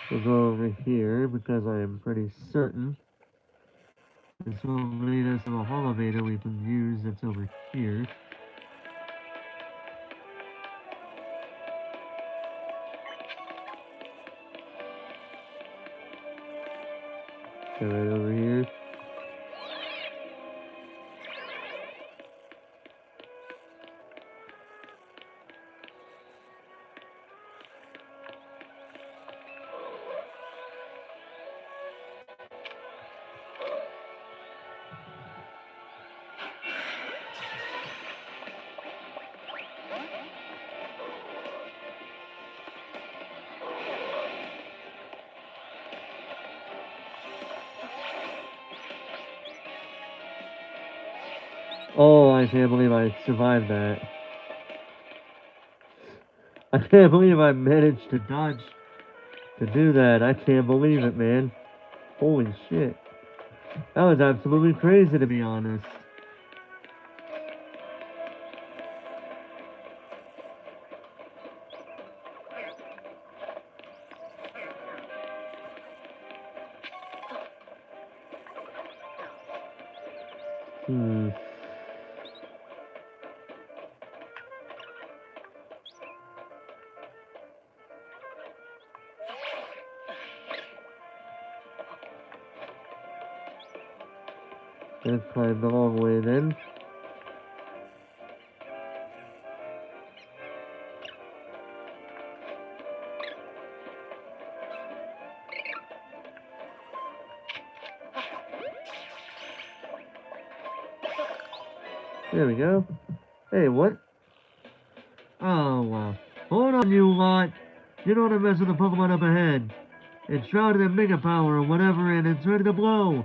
We'll go over here because I am pretty certain this will lead us to a elevator we can use that's over here. So right over here. Oh, I can't believe I survived that. I can't believe I managed to dodge to do that. I can't believe it, man. Holy shit. That was absolutely crazy, to be honest. Let's climb the long way then. There we go. Hey, what? Oh, wow. Hold on, you lot. You don't want to mess with the Pokemon up ahead. It's shrouded in Mega Power or whatever, and it's ready to blow.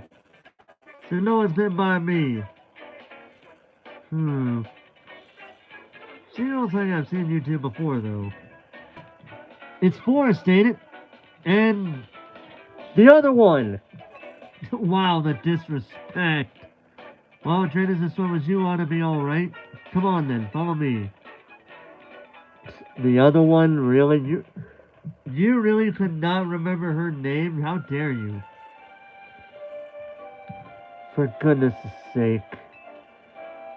So no one's been by me. Seems like I've seen you two before, though. It's Forest, ain't it? And the other one. Wow, the disrespect. Well, trained as a swim as you ought to be alright. Come on then, follow me. The other one, really? You really could not remember her name? How dare you? For goodness sake.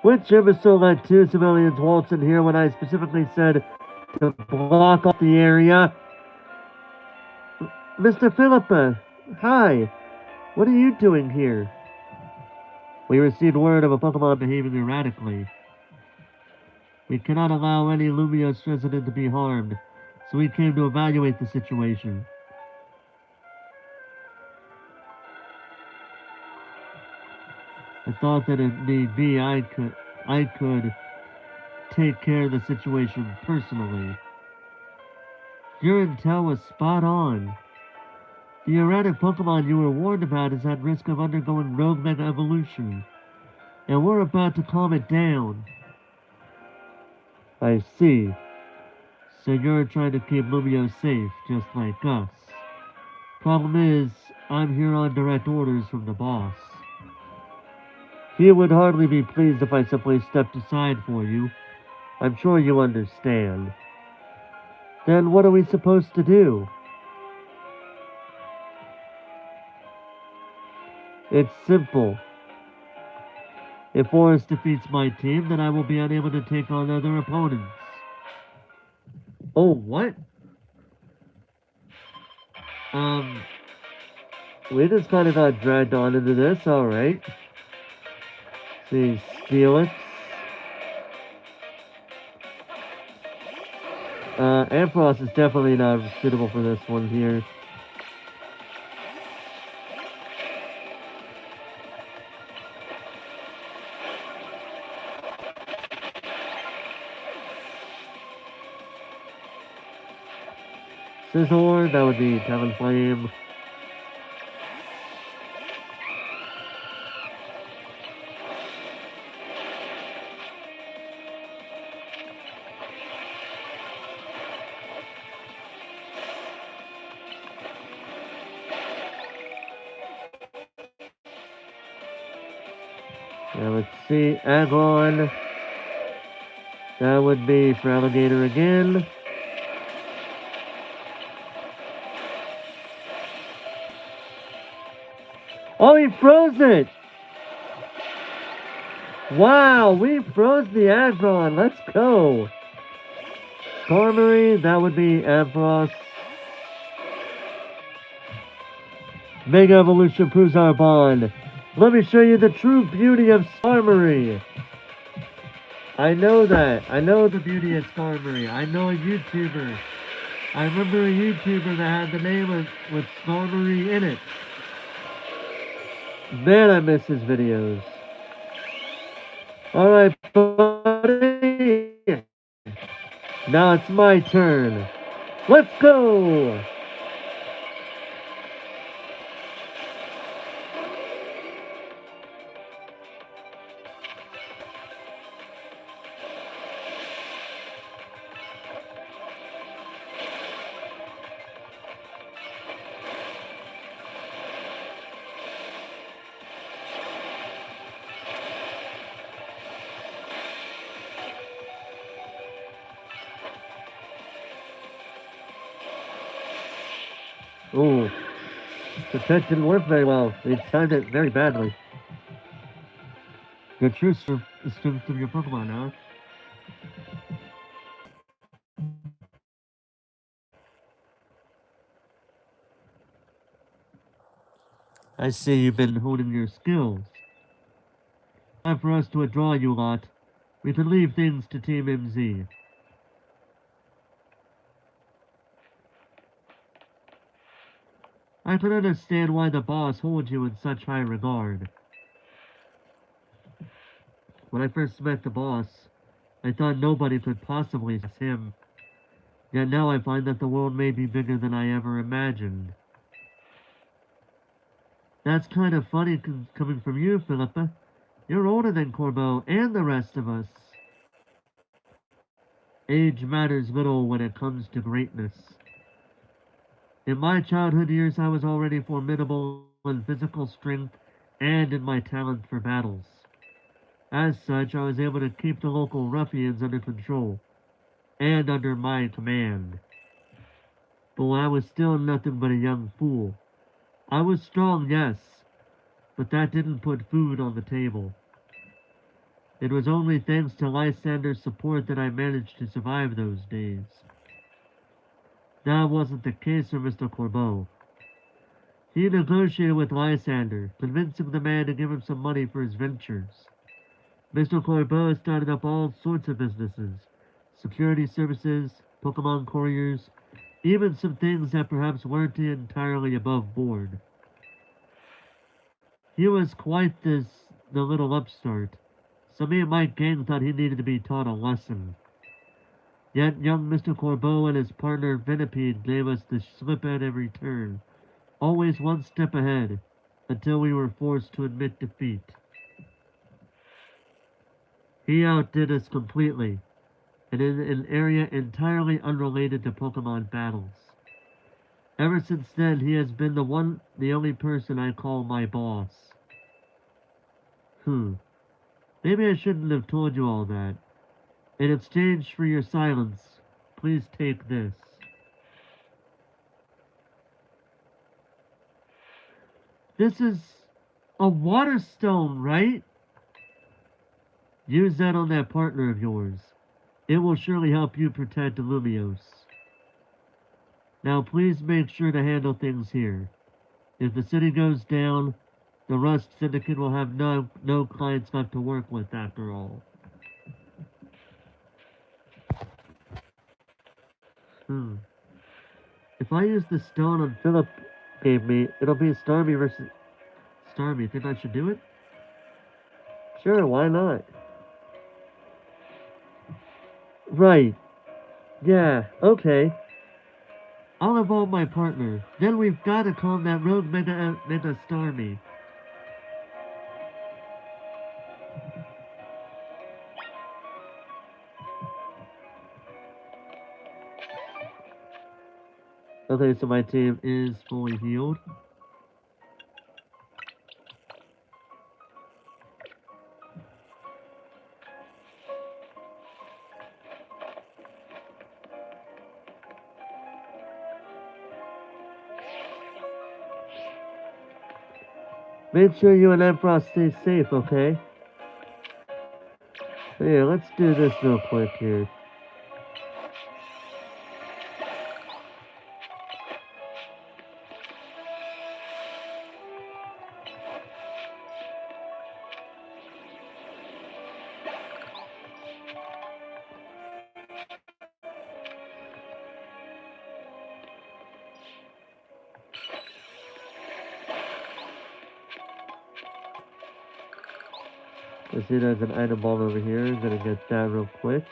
Which imbecile let two civilians waltz in here when I specifically said to block off the area? Mr. Philippa, hi. What are you doing here? We received word of a Pokemon behaving erratically. We cannot allow any Lumiose resident to be harmed, so we came to evaluate the situation. I thought that if need be, I could take care of the situation personally. Your intel was spot on. The erratic Pokemon you were warned about is at risk of undergoing rogue mega evolution, and we're about to calm it down. I see. So you're trying to keep Lumio safe, just like us. Problem is, I'm here on direct orders from the boss. He would hardly be pleased if I simply stepped aside for you. I'm sure you understand. Then what are we supposed to do? It's simple. If Forrest defeats my team, then I will be unable to take on other opponents. Oh, what? We just kind of got dragged on into this, alright. See, Steelix. Ampharos is definitely not suitable for this one here. Scizor, that would be Talonflame. Now let's see, Agon. That would be for Alligator again. Oh, he froze it! Wow, we froze the Aggron. Let's go. Skarmory, that would be Ampharos. Mega Evolution proves our bond. Let me show you the true beauty of Skarmory. I know that. I know the beauty of Skarmory. I know a YouTuber. I remember a YouTuber that had the name with Skarmory in it. Man, I miss his videos. Alright, buddy. Now it's my turn. Let's go! Ooh. The tech didn't work very well. They timed it very badly. Good truce for the strength of your Pokemon now. I see you've been honing your skills. Time for us to withdraw you lot. We can leave things to Team MZ. I can understand why the boss holds you in such high regard. When I first met the boss, I thought nobody could possibly pass him. Yet now I find that the world may be bigger than I ever imagined. That's kind of funny coming from you, Philippa. You're older than Corbeau and the rest of us. Age matters little when it comes to greatness. In my childhood years, I was already formidable in physical strength and in my talent for battles. As such, I was able to keep the local ruffians under control and under my command. But I was still nothing but a young fool. I was strong, yes, but that didn't put food on the table. It was only thanks to Lysander's support that I managed to survive those days. That wasn't the case for Mr. Corbeau. He negotiated with Lysander, convincing the man to give him some money for his ventures. Mr. Corbeau started up all sorts of businesses. Security services, Pokemon couriers, even some things that perhaps weren't entirely above board. He was quite the little upstart, so me and my gang thought he needed to be taught a lesson. Yet young Mr. Corbeau and his partner Venipede gave us the slip at every turn, always one step ahead, until we were forced to admit defeat. He outdid us completely, and in an area entirely unrelated to Pokemon battles. Ever since then, he has been the only person I call my boss. Maybe I shouldn't have told you all that. In exchange for your silence, please take this. This is a water stone, right? Use that on that partner of yours. It will surely help you protect Lumiose. Now please make sure to handle things here. If the city goes down, The Rust Syndicate will have no clients left to work with after all. If I use the stone on Philip gave me, it'll be Starmie versus Starmie. Think I should do it? Sure, why not? Right. Yeah, okay. I'll evolve my partner. Then we've got to calm that rogue Mega Starmie. Okay, so my team is fully healed. Make sure you and Ampharos stay safe, okay? Yeah, let's do this real quick here. I see there's an item ball over here. I'm gonna get that real quick.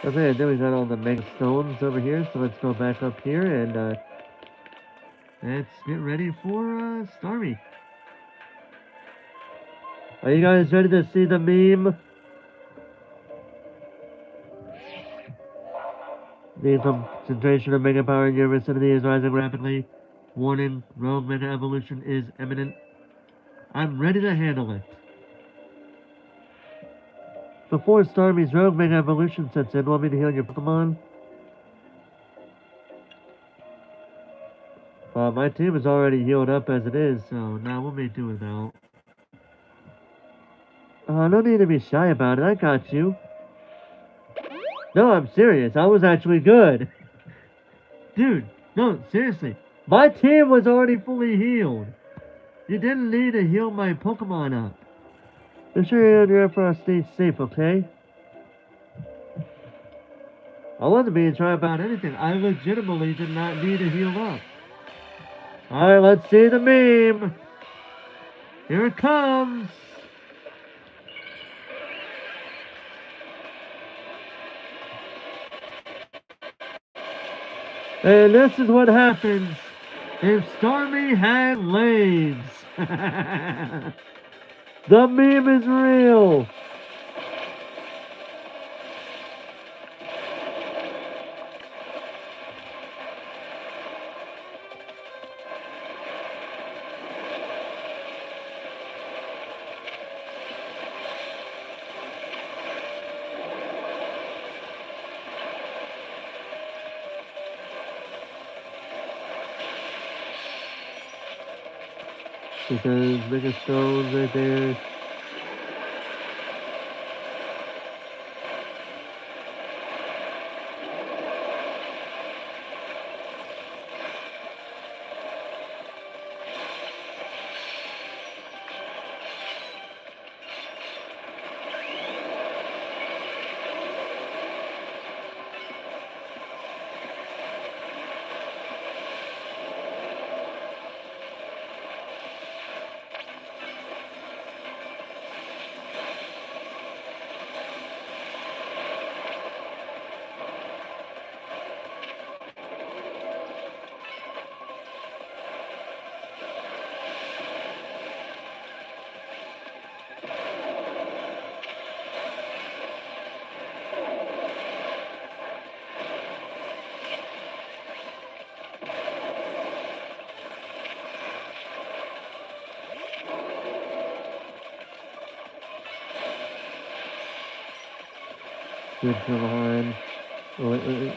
Okay, then we got all the mega stones over here, so let's go back up here and let's get ready for Starmie. Are you guys ready to see the meme? The concentration of mega power in your vicinity is rising rapidly. Warning, rogue mega evolution is imminent. I'm ready to handle it. Before Starmie's rogue mega evolution sets in, want me to heal your Pokemon? My team is already healed up as it is, so now what me do without? No need to be shy about it, I got you. No, I'm serious, I was actually good. Dude, no, seriously. My team was already fully healed. You didn't need to heal my Pokemon up. Make sure you and your Ampharos stay safe, okay? I wasn't being shy about anything. I legitimately did not need to heal up. Alright, let's see the meme. Here it comes. And this is what happens if Starmie had legs. The meme is real. Because Mega Stone's right there. Good from behind. Oh, wait.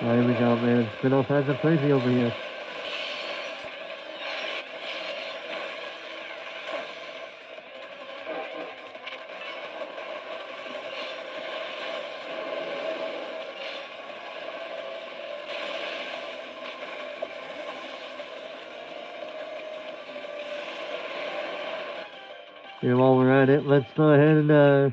Oh, here we go, man. It's been all kinds of crazy over here. Here, while we're at it, let's go ahead and, uh-oh.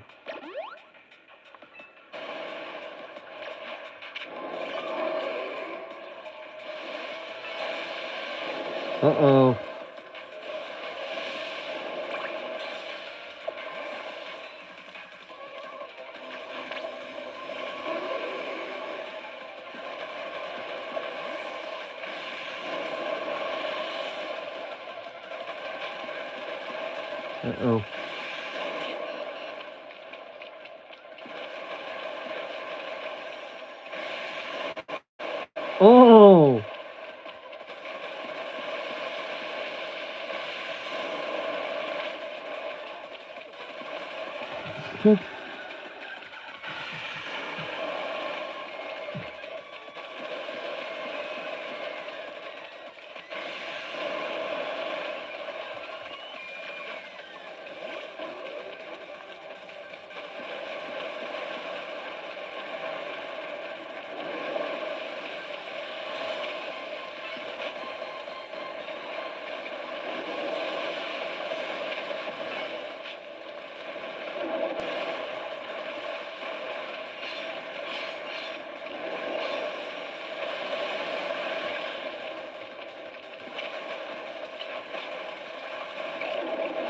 Uh-oh. Oh!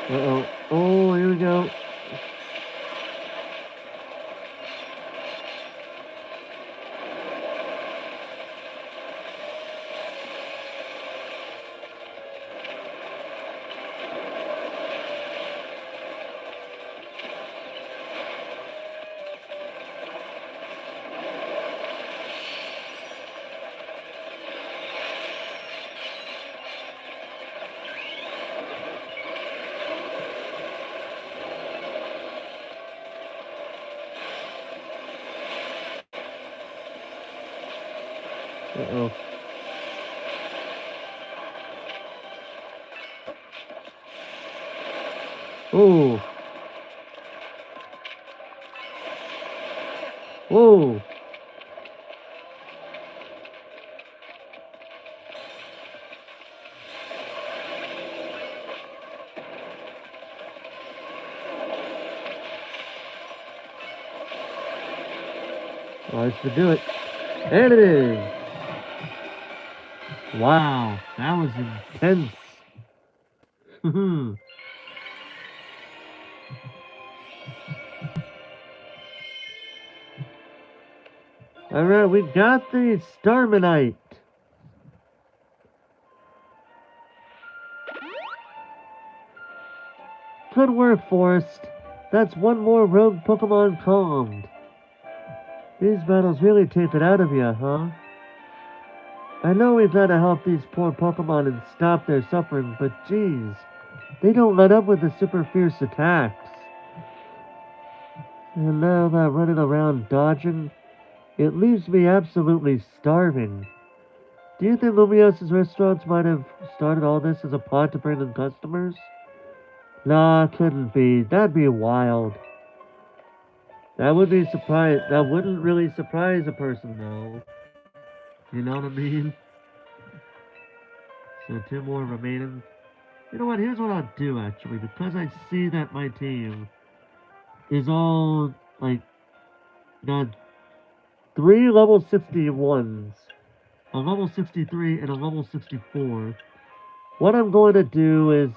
Uh-oh. Oh, here we go. Uh-oh. Oh. Whoa. Nice to do it. And it is. Wow. That was intense. Alright, we got the Starmanite. Good work, Forest. That's one more rogue Pokemon calmed. These battles really take it out of you, huh? I know we've got to help these poor Pokemon and stop their suffering, but geez, they don't let up with the super fierce attacks. And now that running around dodging, it leaves me absolutely starving. Do you think Lumios's restaurants might have started all this as a plot to bring in customers? Nah, couldn't be. That'd be wild. That would be surprise. That wouldn't really surprise a person, though. You know what I mean? So 2 more remaining. You know what? Here's what I'll do actually, because I see that my team is all like got 3 level 61s, a level 63, and a level 64. What I'm going to do is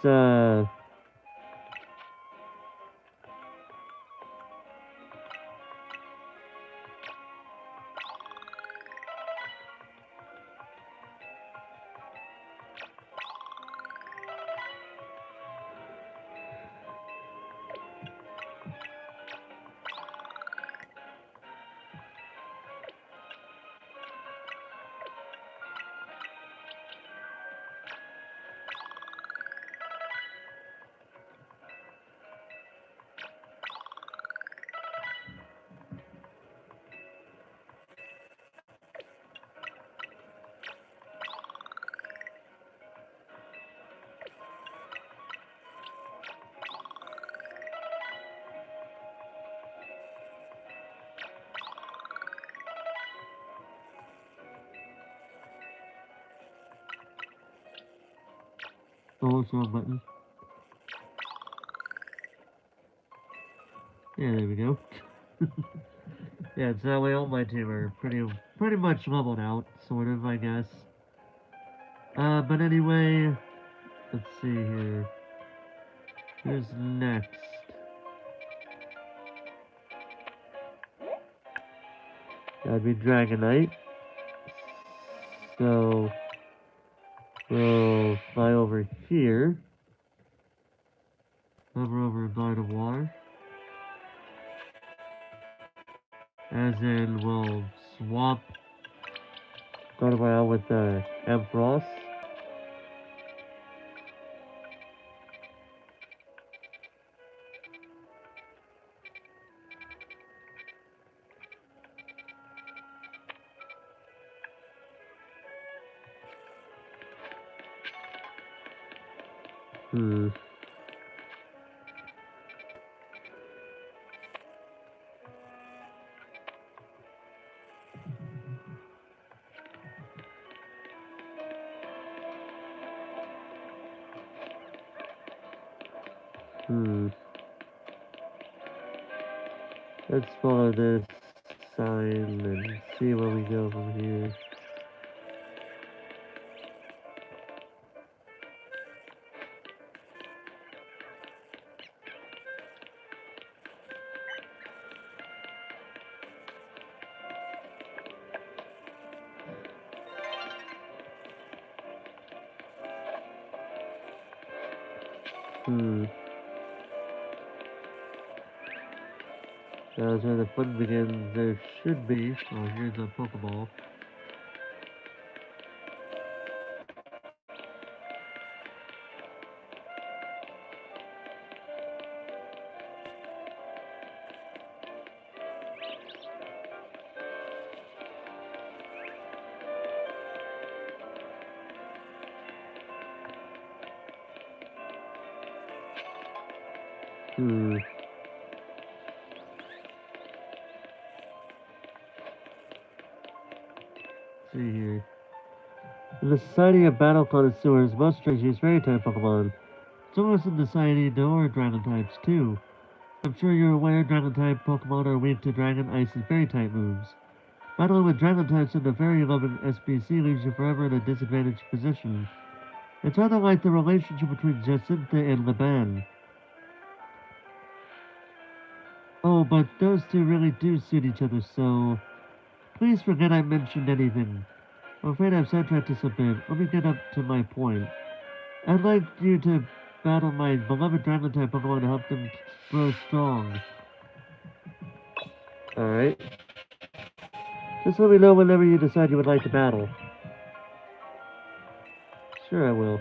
oh, it's wrong button. Yeah, there we go. Yeah, it's that way all my team are pretty much leveled out, sort of, I guess. But anyway, let's see here. Who's next? That'd be Dragonite. So we'll fly over here. Hover over God of War. As in, we'll swap God of War out with Ampharos. Hmm. Hmm. Let's follow this sign and see where we go from here. Hmm. That's where the fun begins. There should be. Oh, here's a Pokeball. Hmm. See here. In the Society of Battle Connoisseurs, most tricks use fairy-type Pokemon. Some of us in the Society know dragon types too. I'm sure you're aware dragon-type Pokemon are weak to dragon, ice, and fairy-type moves. Battling with dragon types in a fairy-loving SPC leaves you forever in a disadvantaged position. It's rather like the relationship between Jacinta and Laban. Oh, but those two really do suit each other, so please forget I mentioned anything. I'm afraid I've sidetracked us a bit. Let me get up to my point. I'd like you to battle my beloved dragon type Pokemon to help them grow strong. Alright. Just let me know whenever you decide you would like to battle. Sure, I will.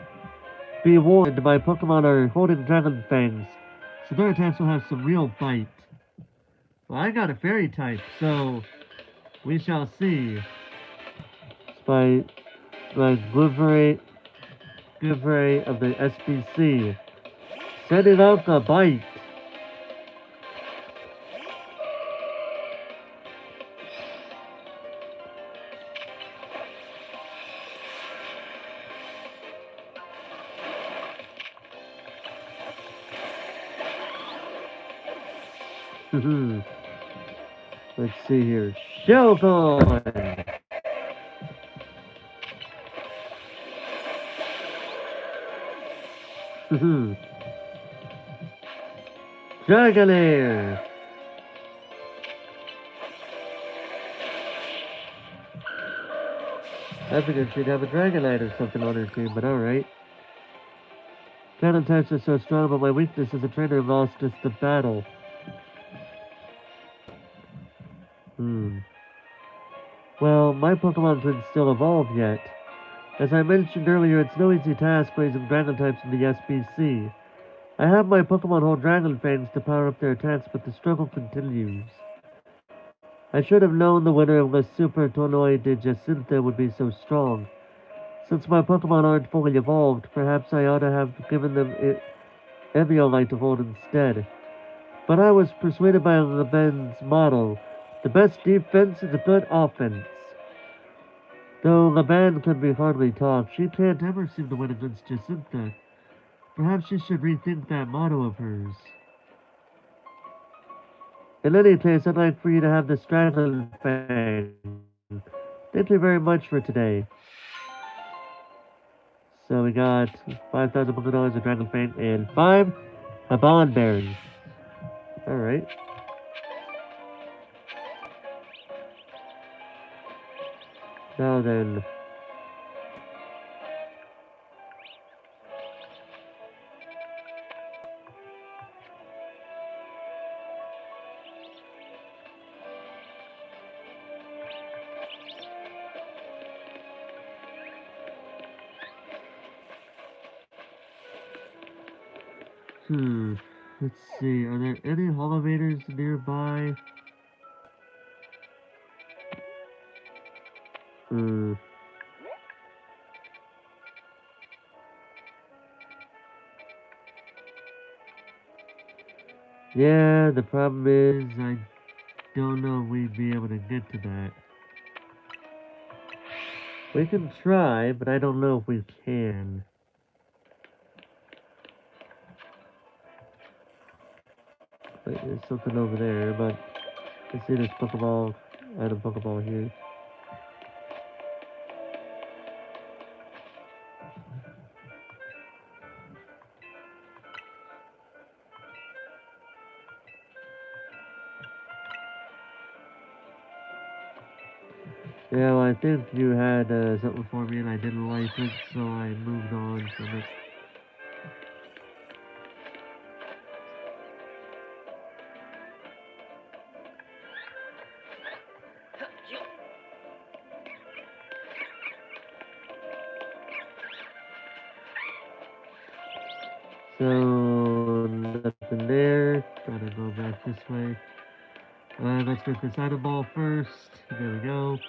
Be warned, my Pokemon are holding Dragon Fangs, so their attacks will have some real bite. Well, I got a Fairy type, so we shall see. By Glycerate of the SPC. Sending out the bite. Let's see here. Shogun! Dragonair! I figured she'd have a Dragonite or something on her team, but alright. Cannon types are so strong, but my weakness as a trainer lost us the battle. Well, my Pokemon couldn't still evolve yet. As I mentioned earlier, it's no easy task raising Dragon types in the SBC. I have my Pokemon hold Dragon Fangs to power up their attacks, but the struggle continues. I should have known the winner unless Super Tonoe de Jacintha would be so strong. Since my Pokemon aren't fully evolved, perhaps I ought to have given them Eviolite to hold instead. But I was persuaded by Leben's motto, the best defense is a good offense. Though Leben can be hardly talk, she can't ever seem to win against Jacintha. Perhaps she should rethink that motto of hers. In any case, I'd like for you to have this Dragon Fang. Thank you very much for today. So we got 5,000 Pokédollars of Dragon Fang and 5 Haban Berries. Alright. Now then. Let's see. Are there any Holovators nearby? Yeah, the problem is I don't know if we'd be able to get to that. We can try, but I don't know if we can. Wait, there's something over there, but I see this Pokeball, item Pokeball here. Yeah, well, I think you had something for me and I didn't like it, so I moved on from it. So, nothing there. Gotta go back this way. Let's get this item ball first. There we go.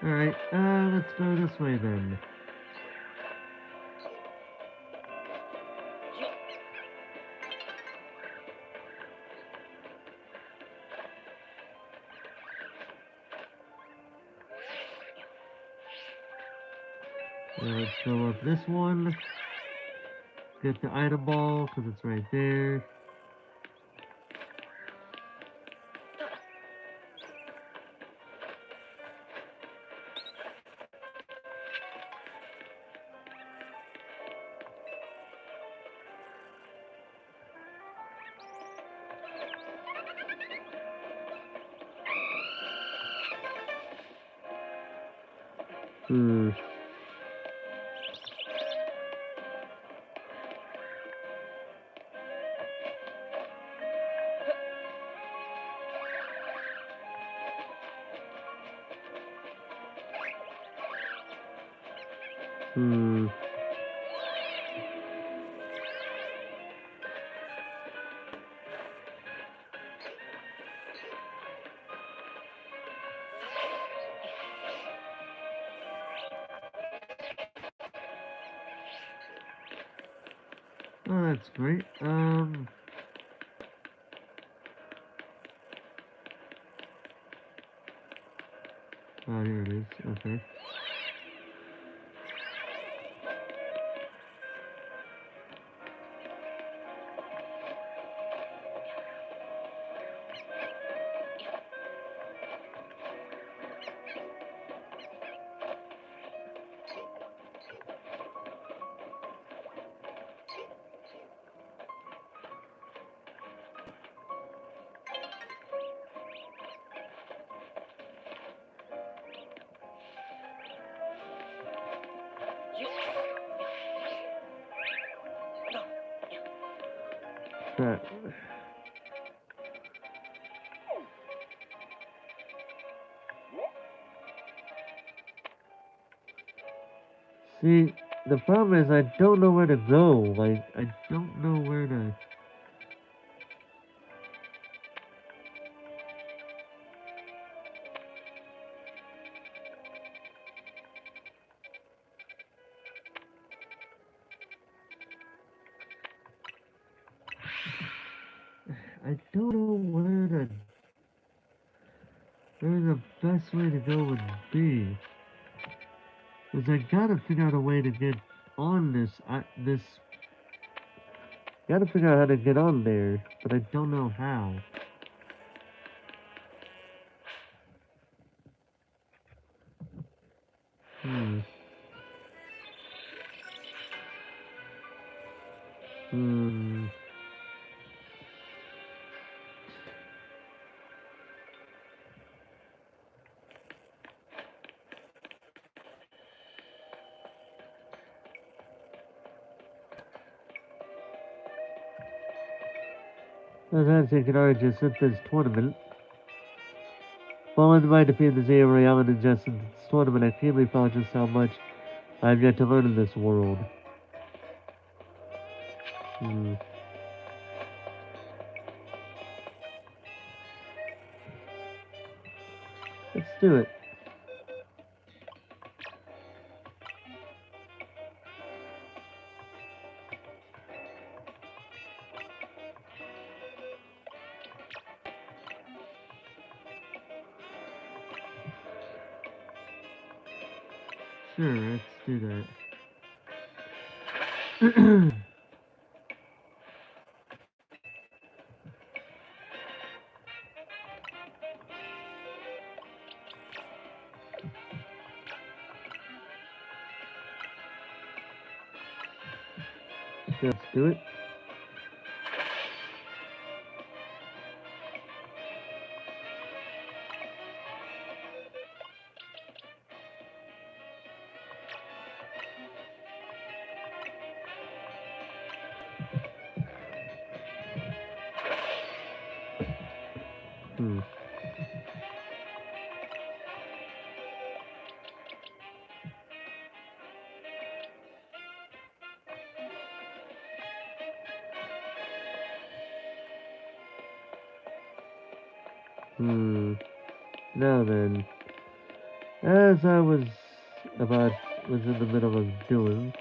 Alright, let's go this way then. Let's go up this one. Get the item ball, because it's right there. Hmm. Hmm. Oh, that's great. Oh, here it is. Okay. trap. See, the problem is I don't know where to go. Like, I don't know where to... I don't know where the best way to go would be. Because I gotta figure out a way to get on this... Gotta figure out how to get on there, but I don't know how. Hmm. Hmm. Perhaps I could already just hit this tournament. Following my defeat in the Zero Realm and just in this tournament, I keenly felt just how much I have yet to learn in this world. Hmm. Let's do it. Sure, let's do that. Let's do it. Hmm. Hmm. Now then, as I was in the middle of doing,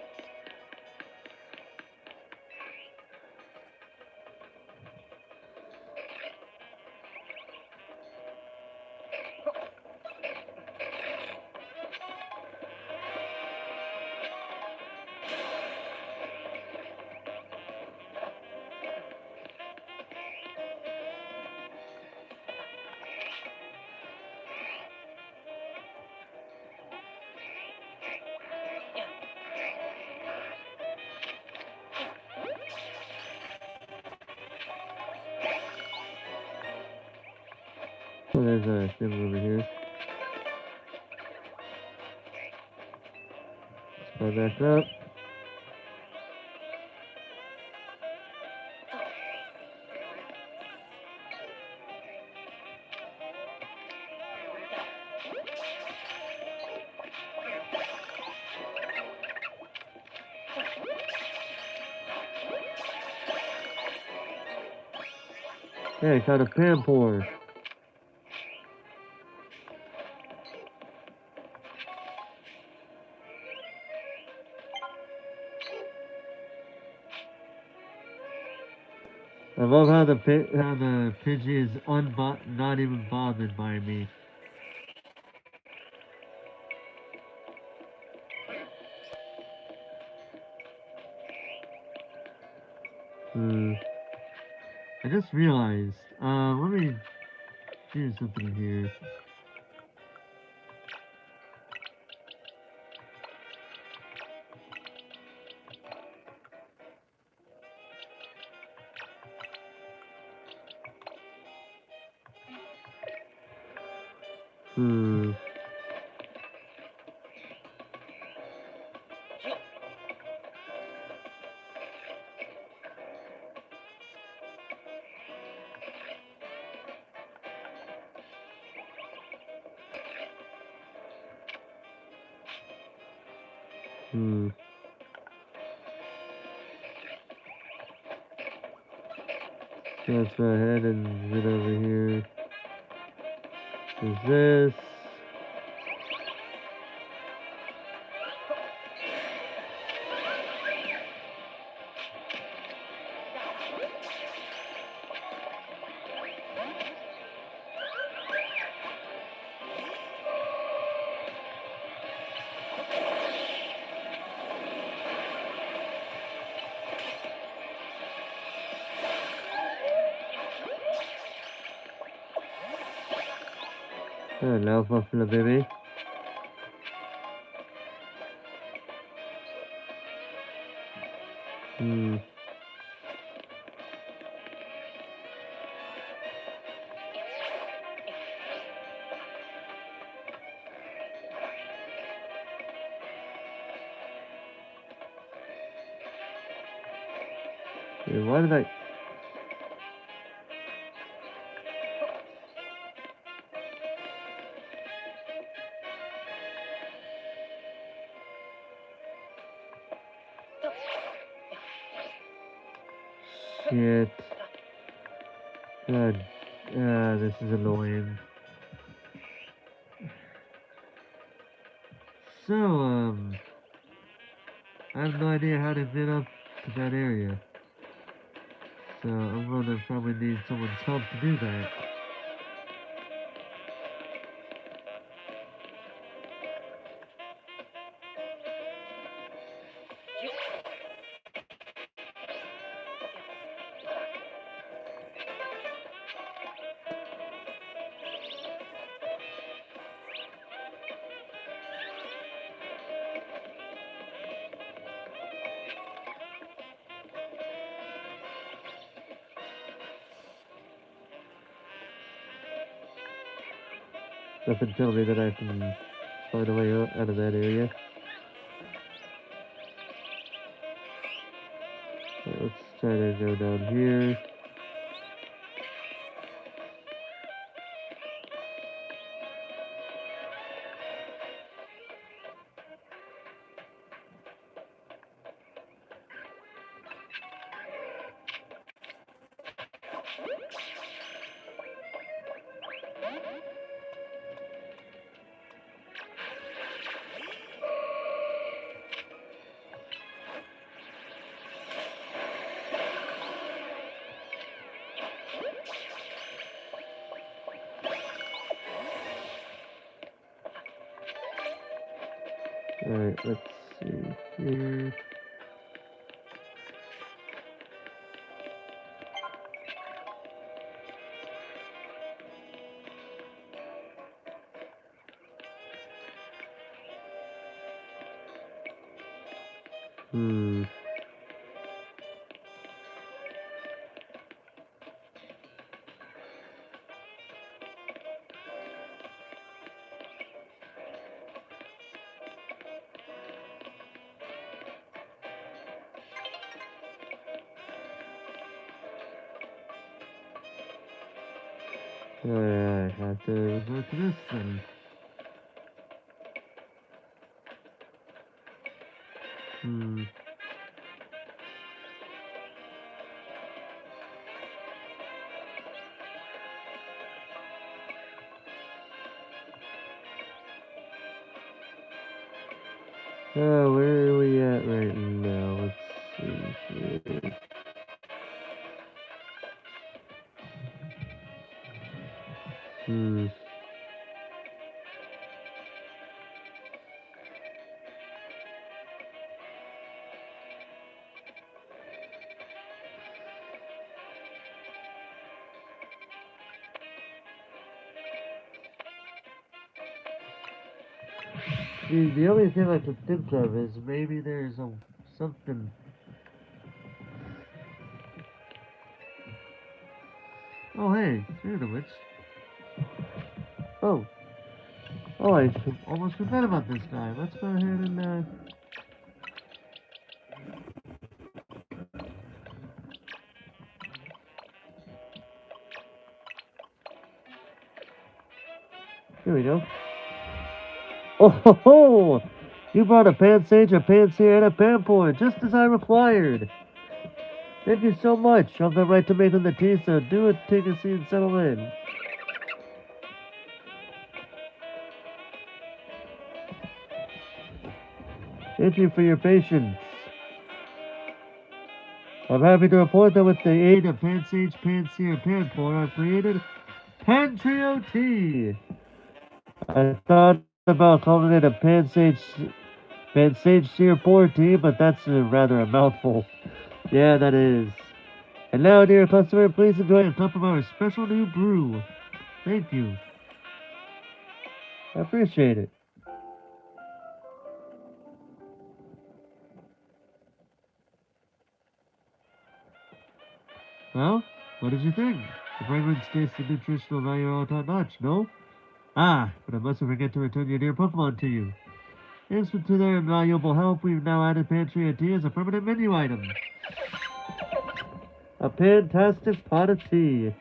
oh, there's a thing over here. Let's go back up. Hey, I caught a Pampor. I love how the Pidgey is not even bothered by me. Hmm. I just realized. Let me do something here. Hmm. Hmm. Let's go ahead and get over here. There's this. Hello, Buffalo baby. Hmm. Wait, why did I... Shit. God. This is annoying. So, I have no idea how to get up to that area. So, I'm gonna probably need someone's help to do that. Nothing tell me that I can find a way out of that area. Right, let's try to go down here. Alright, let's see here. Hmm. Alright, I have to resort to this thing. Hmm. Where are we at right now? Let's see here. Hmm. See, the only thing I can think of is maybe there's something. Oh, hey, speaking of which. Oh, I almost forgot about this guy. Let's go ahead and, here we go. Oh, ho, ho! You brought a Pansage, a Panseer, and a Panpour, just as I required. Thank you so much. I'll get right to making the tea, so do it, take a seat and settle in. Thank you for your patience. I'm happy to report that with the aid of Pansage, Panseer, and Panpour, I've created Pantrio Tea. I thought about calling it a Pansage Seer Pour Tea, but that's rather a mouthful. Yeah, that is. And now, dear customer, please enjoy a cup of our special new brew. Thank you. I appreciate it. Well, what did you think? The fragrance, taste, and nutritional value are all top-notch, no? Ah, but I mustn't forget to return your dear Pokemon to you. Thanks to their invaluable help, we've now added Pantry Tea as a permanent menu item. A fantastic pot of tea.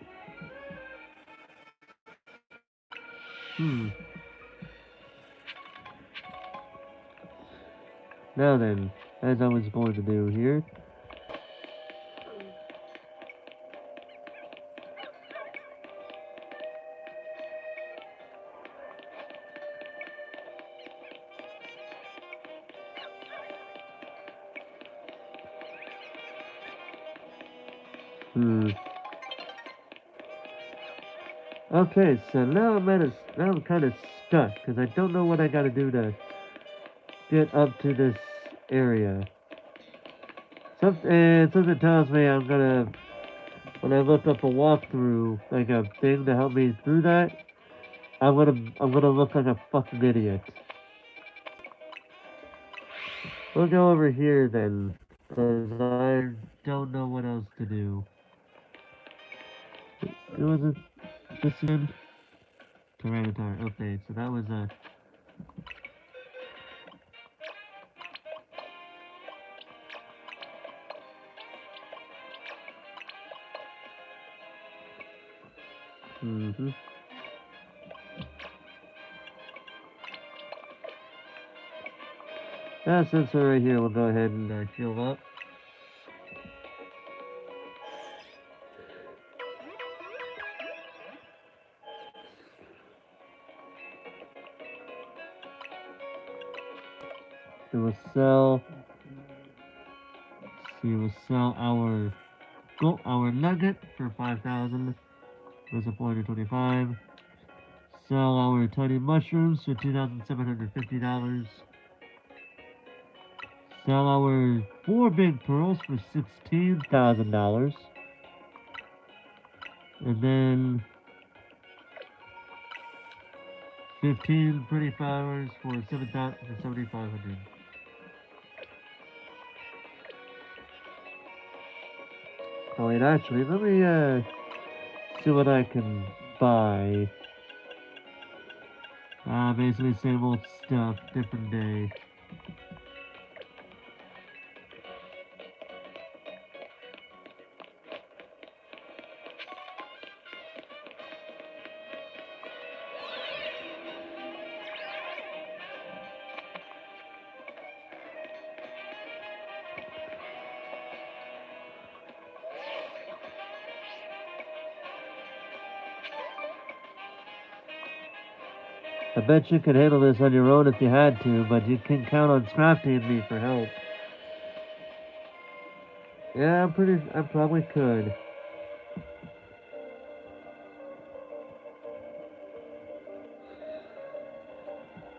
Now then, as I was going to do here. Okay, so now I'm kind of stuck because I don't know what I got to do to get up to this area. Something tells me I'm gonna, when I look up a walkthrough, like a thing to help me through that, I'm gonna look like a fucking idiot. We'll go over here then, because I don't know what else to do. It was this again? Tyranitar. Okay, so that was a. That sensor right here, we'll go ahead and heal up. It will sell. We will sell our nugget for 5,000. Those are 425. Sell our tiny mushrooms for $2,750. Sell our 4 big pearls for $16,000. And then 15 pretty flowers for 7,500. Oh wait, actually, let me see what I can buy. Basically same old stuff, different day. I bet you could handle this on your own if you had to, but you can count on Scrafty and me for help. Yeah, I probably could.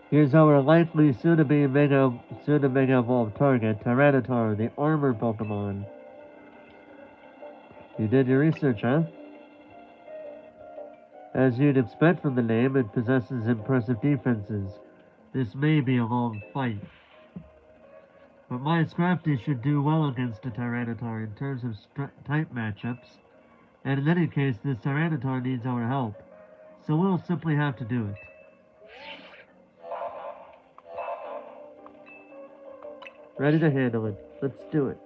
Here's our likely soon-to-be mega evolved target, Tyranitar, the armor Pokemon. You did your research, huh? As you'd expect from the name, it possesses impressive defenses. This may be a long fight. But my Scrafty should do well against a Tyranitar in terms of type matchups. And in any case, this Tyranitar needs our help. So we'll simply have to do it. Ready to handle it. Let's do it.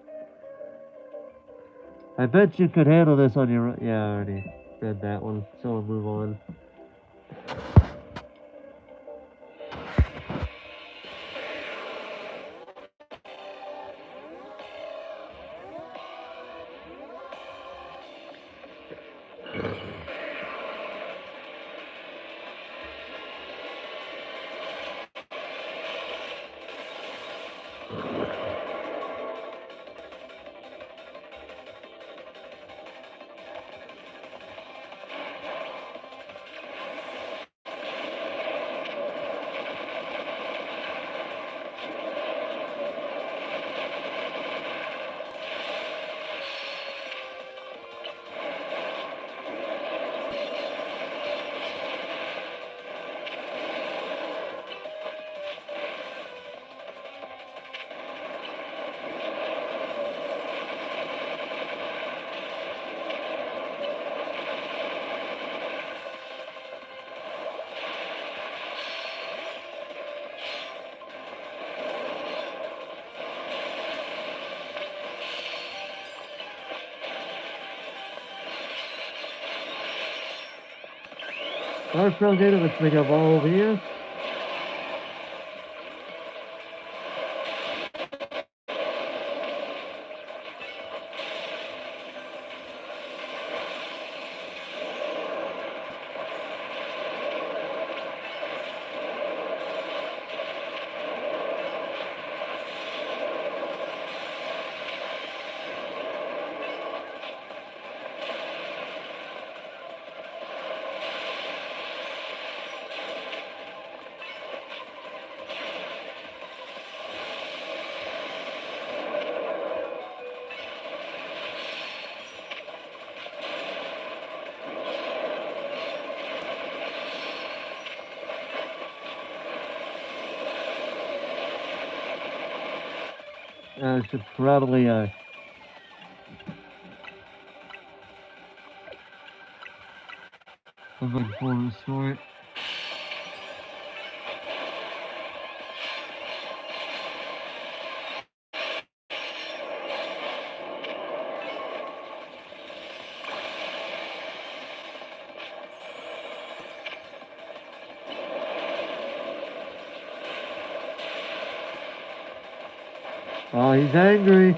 I bet you could handle this on your own. Yeah, I already read that one, so we'll move on. Garfield did it, let's make a ball over here. Should probably I'm looking forward for it. Oh, he's angry.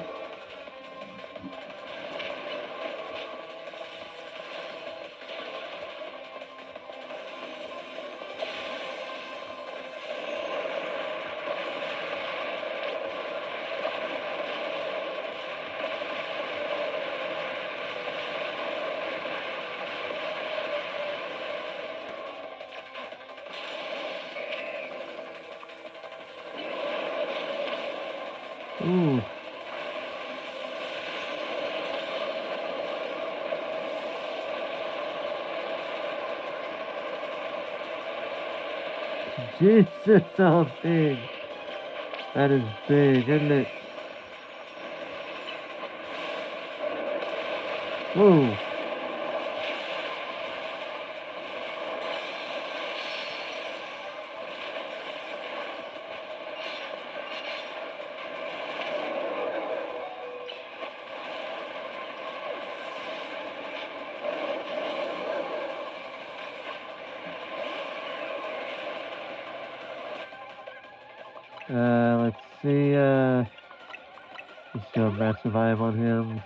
Ooh. Jesus, so big. That is big, isn't it? Whoa. Let's see, let's go massive vibe on him.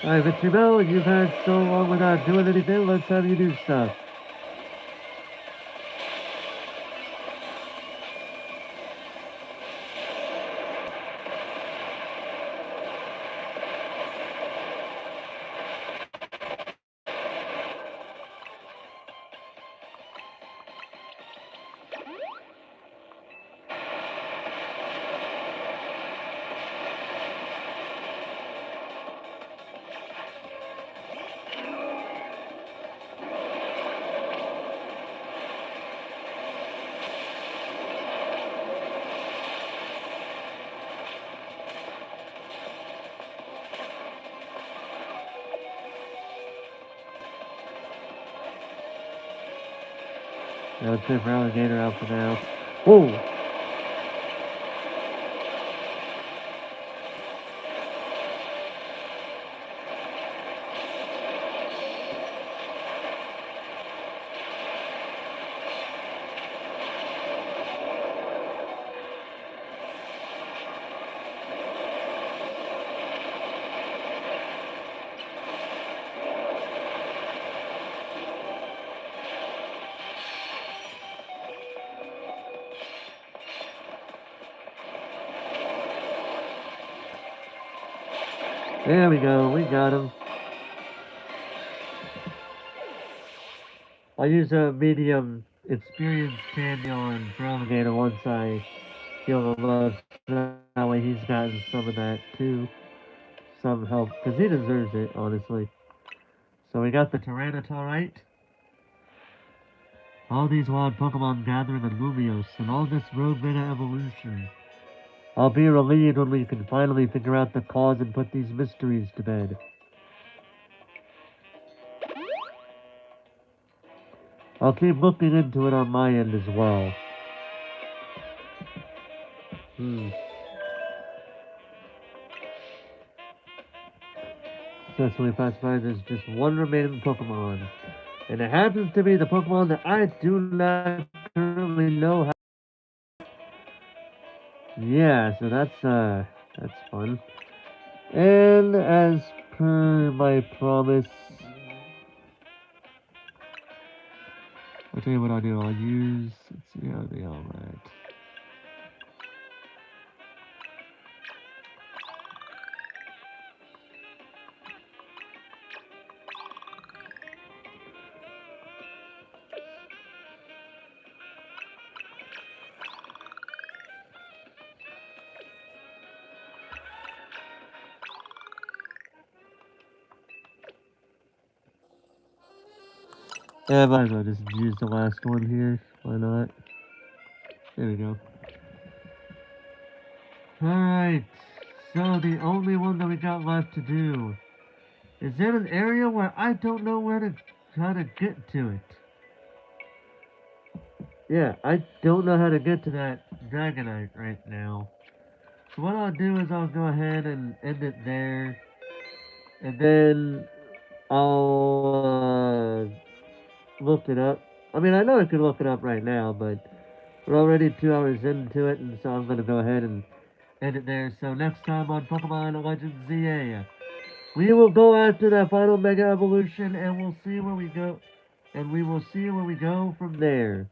Alright, Mr. Bell, you've had so long without doing anything, let's have you do stuff. Yeah, let's take for alligator out for now. Whoa! There we go, we got him. I'll use a medium experienced Canyon on Feraligatr once I heal him up. That way he's gotten some of that too. Some help, because he deserves it, honestly. So we got the Tyranitar. All these wild Pokemon gathering in Lumios, and all this road Mega evolution. I'll be relieved when we can finally figure out the cause and put these mysteries to bed. I'll keep looking into it on my end as well. Successfully pacified, there's just one remaining Pokemon. And it happens to be the Pokemon that I do not currently know how. Yeah, so that's fun. And as per my promise, I'll tell you what I'll do. I'll use, let's see how they all at. Yeah, might as well just use the last one here. Why not? There we go. Alright, so the only one that we got left to do is in an area where I don't know how to get to it. Yeah, I don't know how to get to that Dragonite right now. So what I'll do is I'll go ahead and end it there. And then I'll look it up. I mean, I know I could look it up right now, but we're already 2 hours into it, and so I'm going to go ahead and end it there. So next time on Pokemon Legends ZA, we will go after that final Mega Evolution, and we'll see where we go. And we will see where we go from there.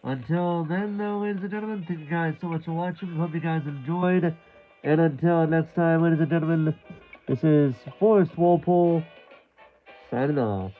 Until then, though, ladies and gentlemen, thank you guys so much for watching. Hope you guys enjoyed. And until next time, ladies and gentlemen, this is Forrest Walpole signing off.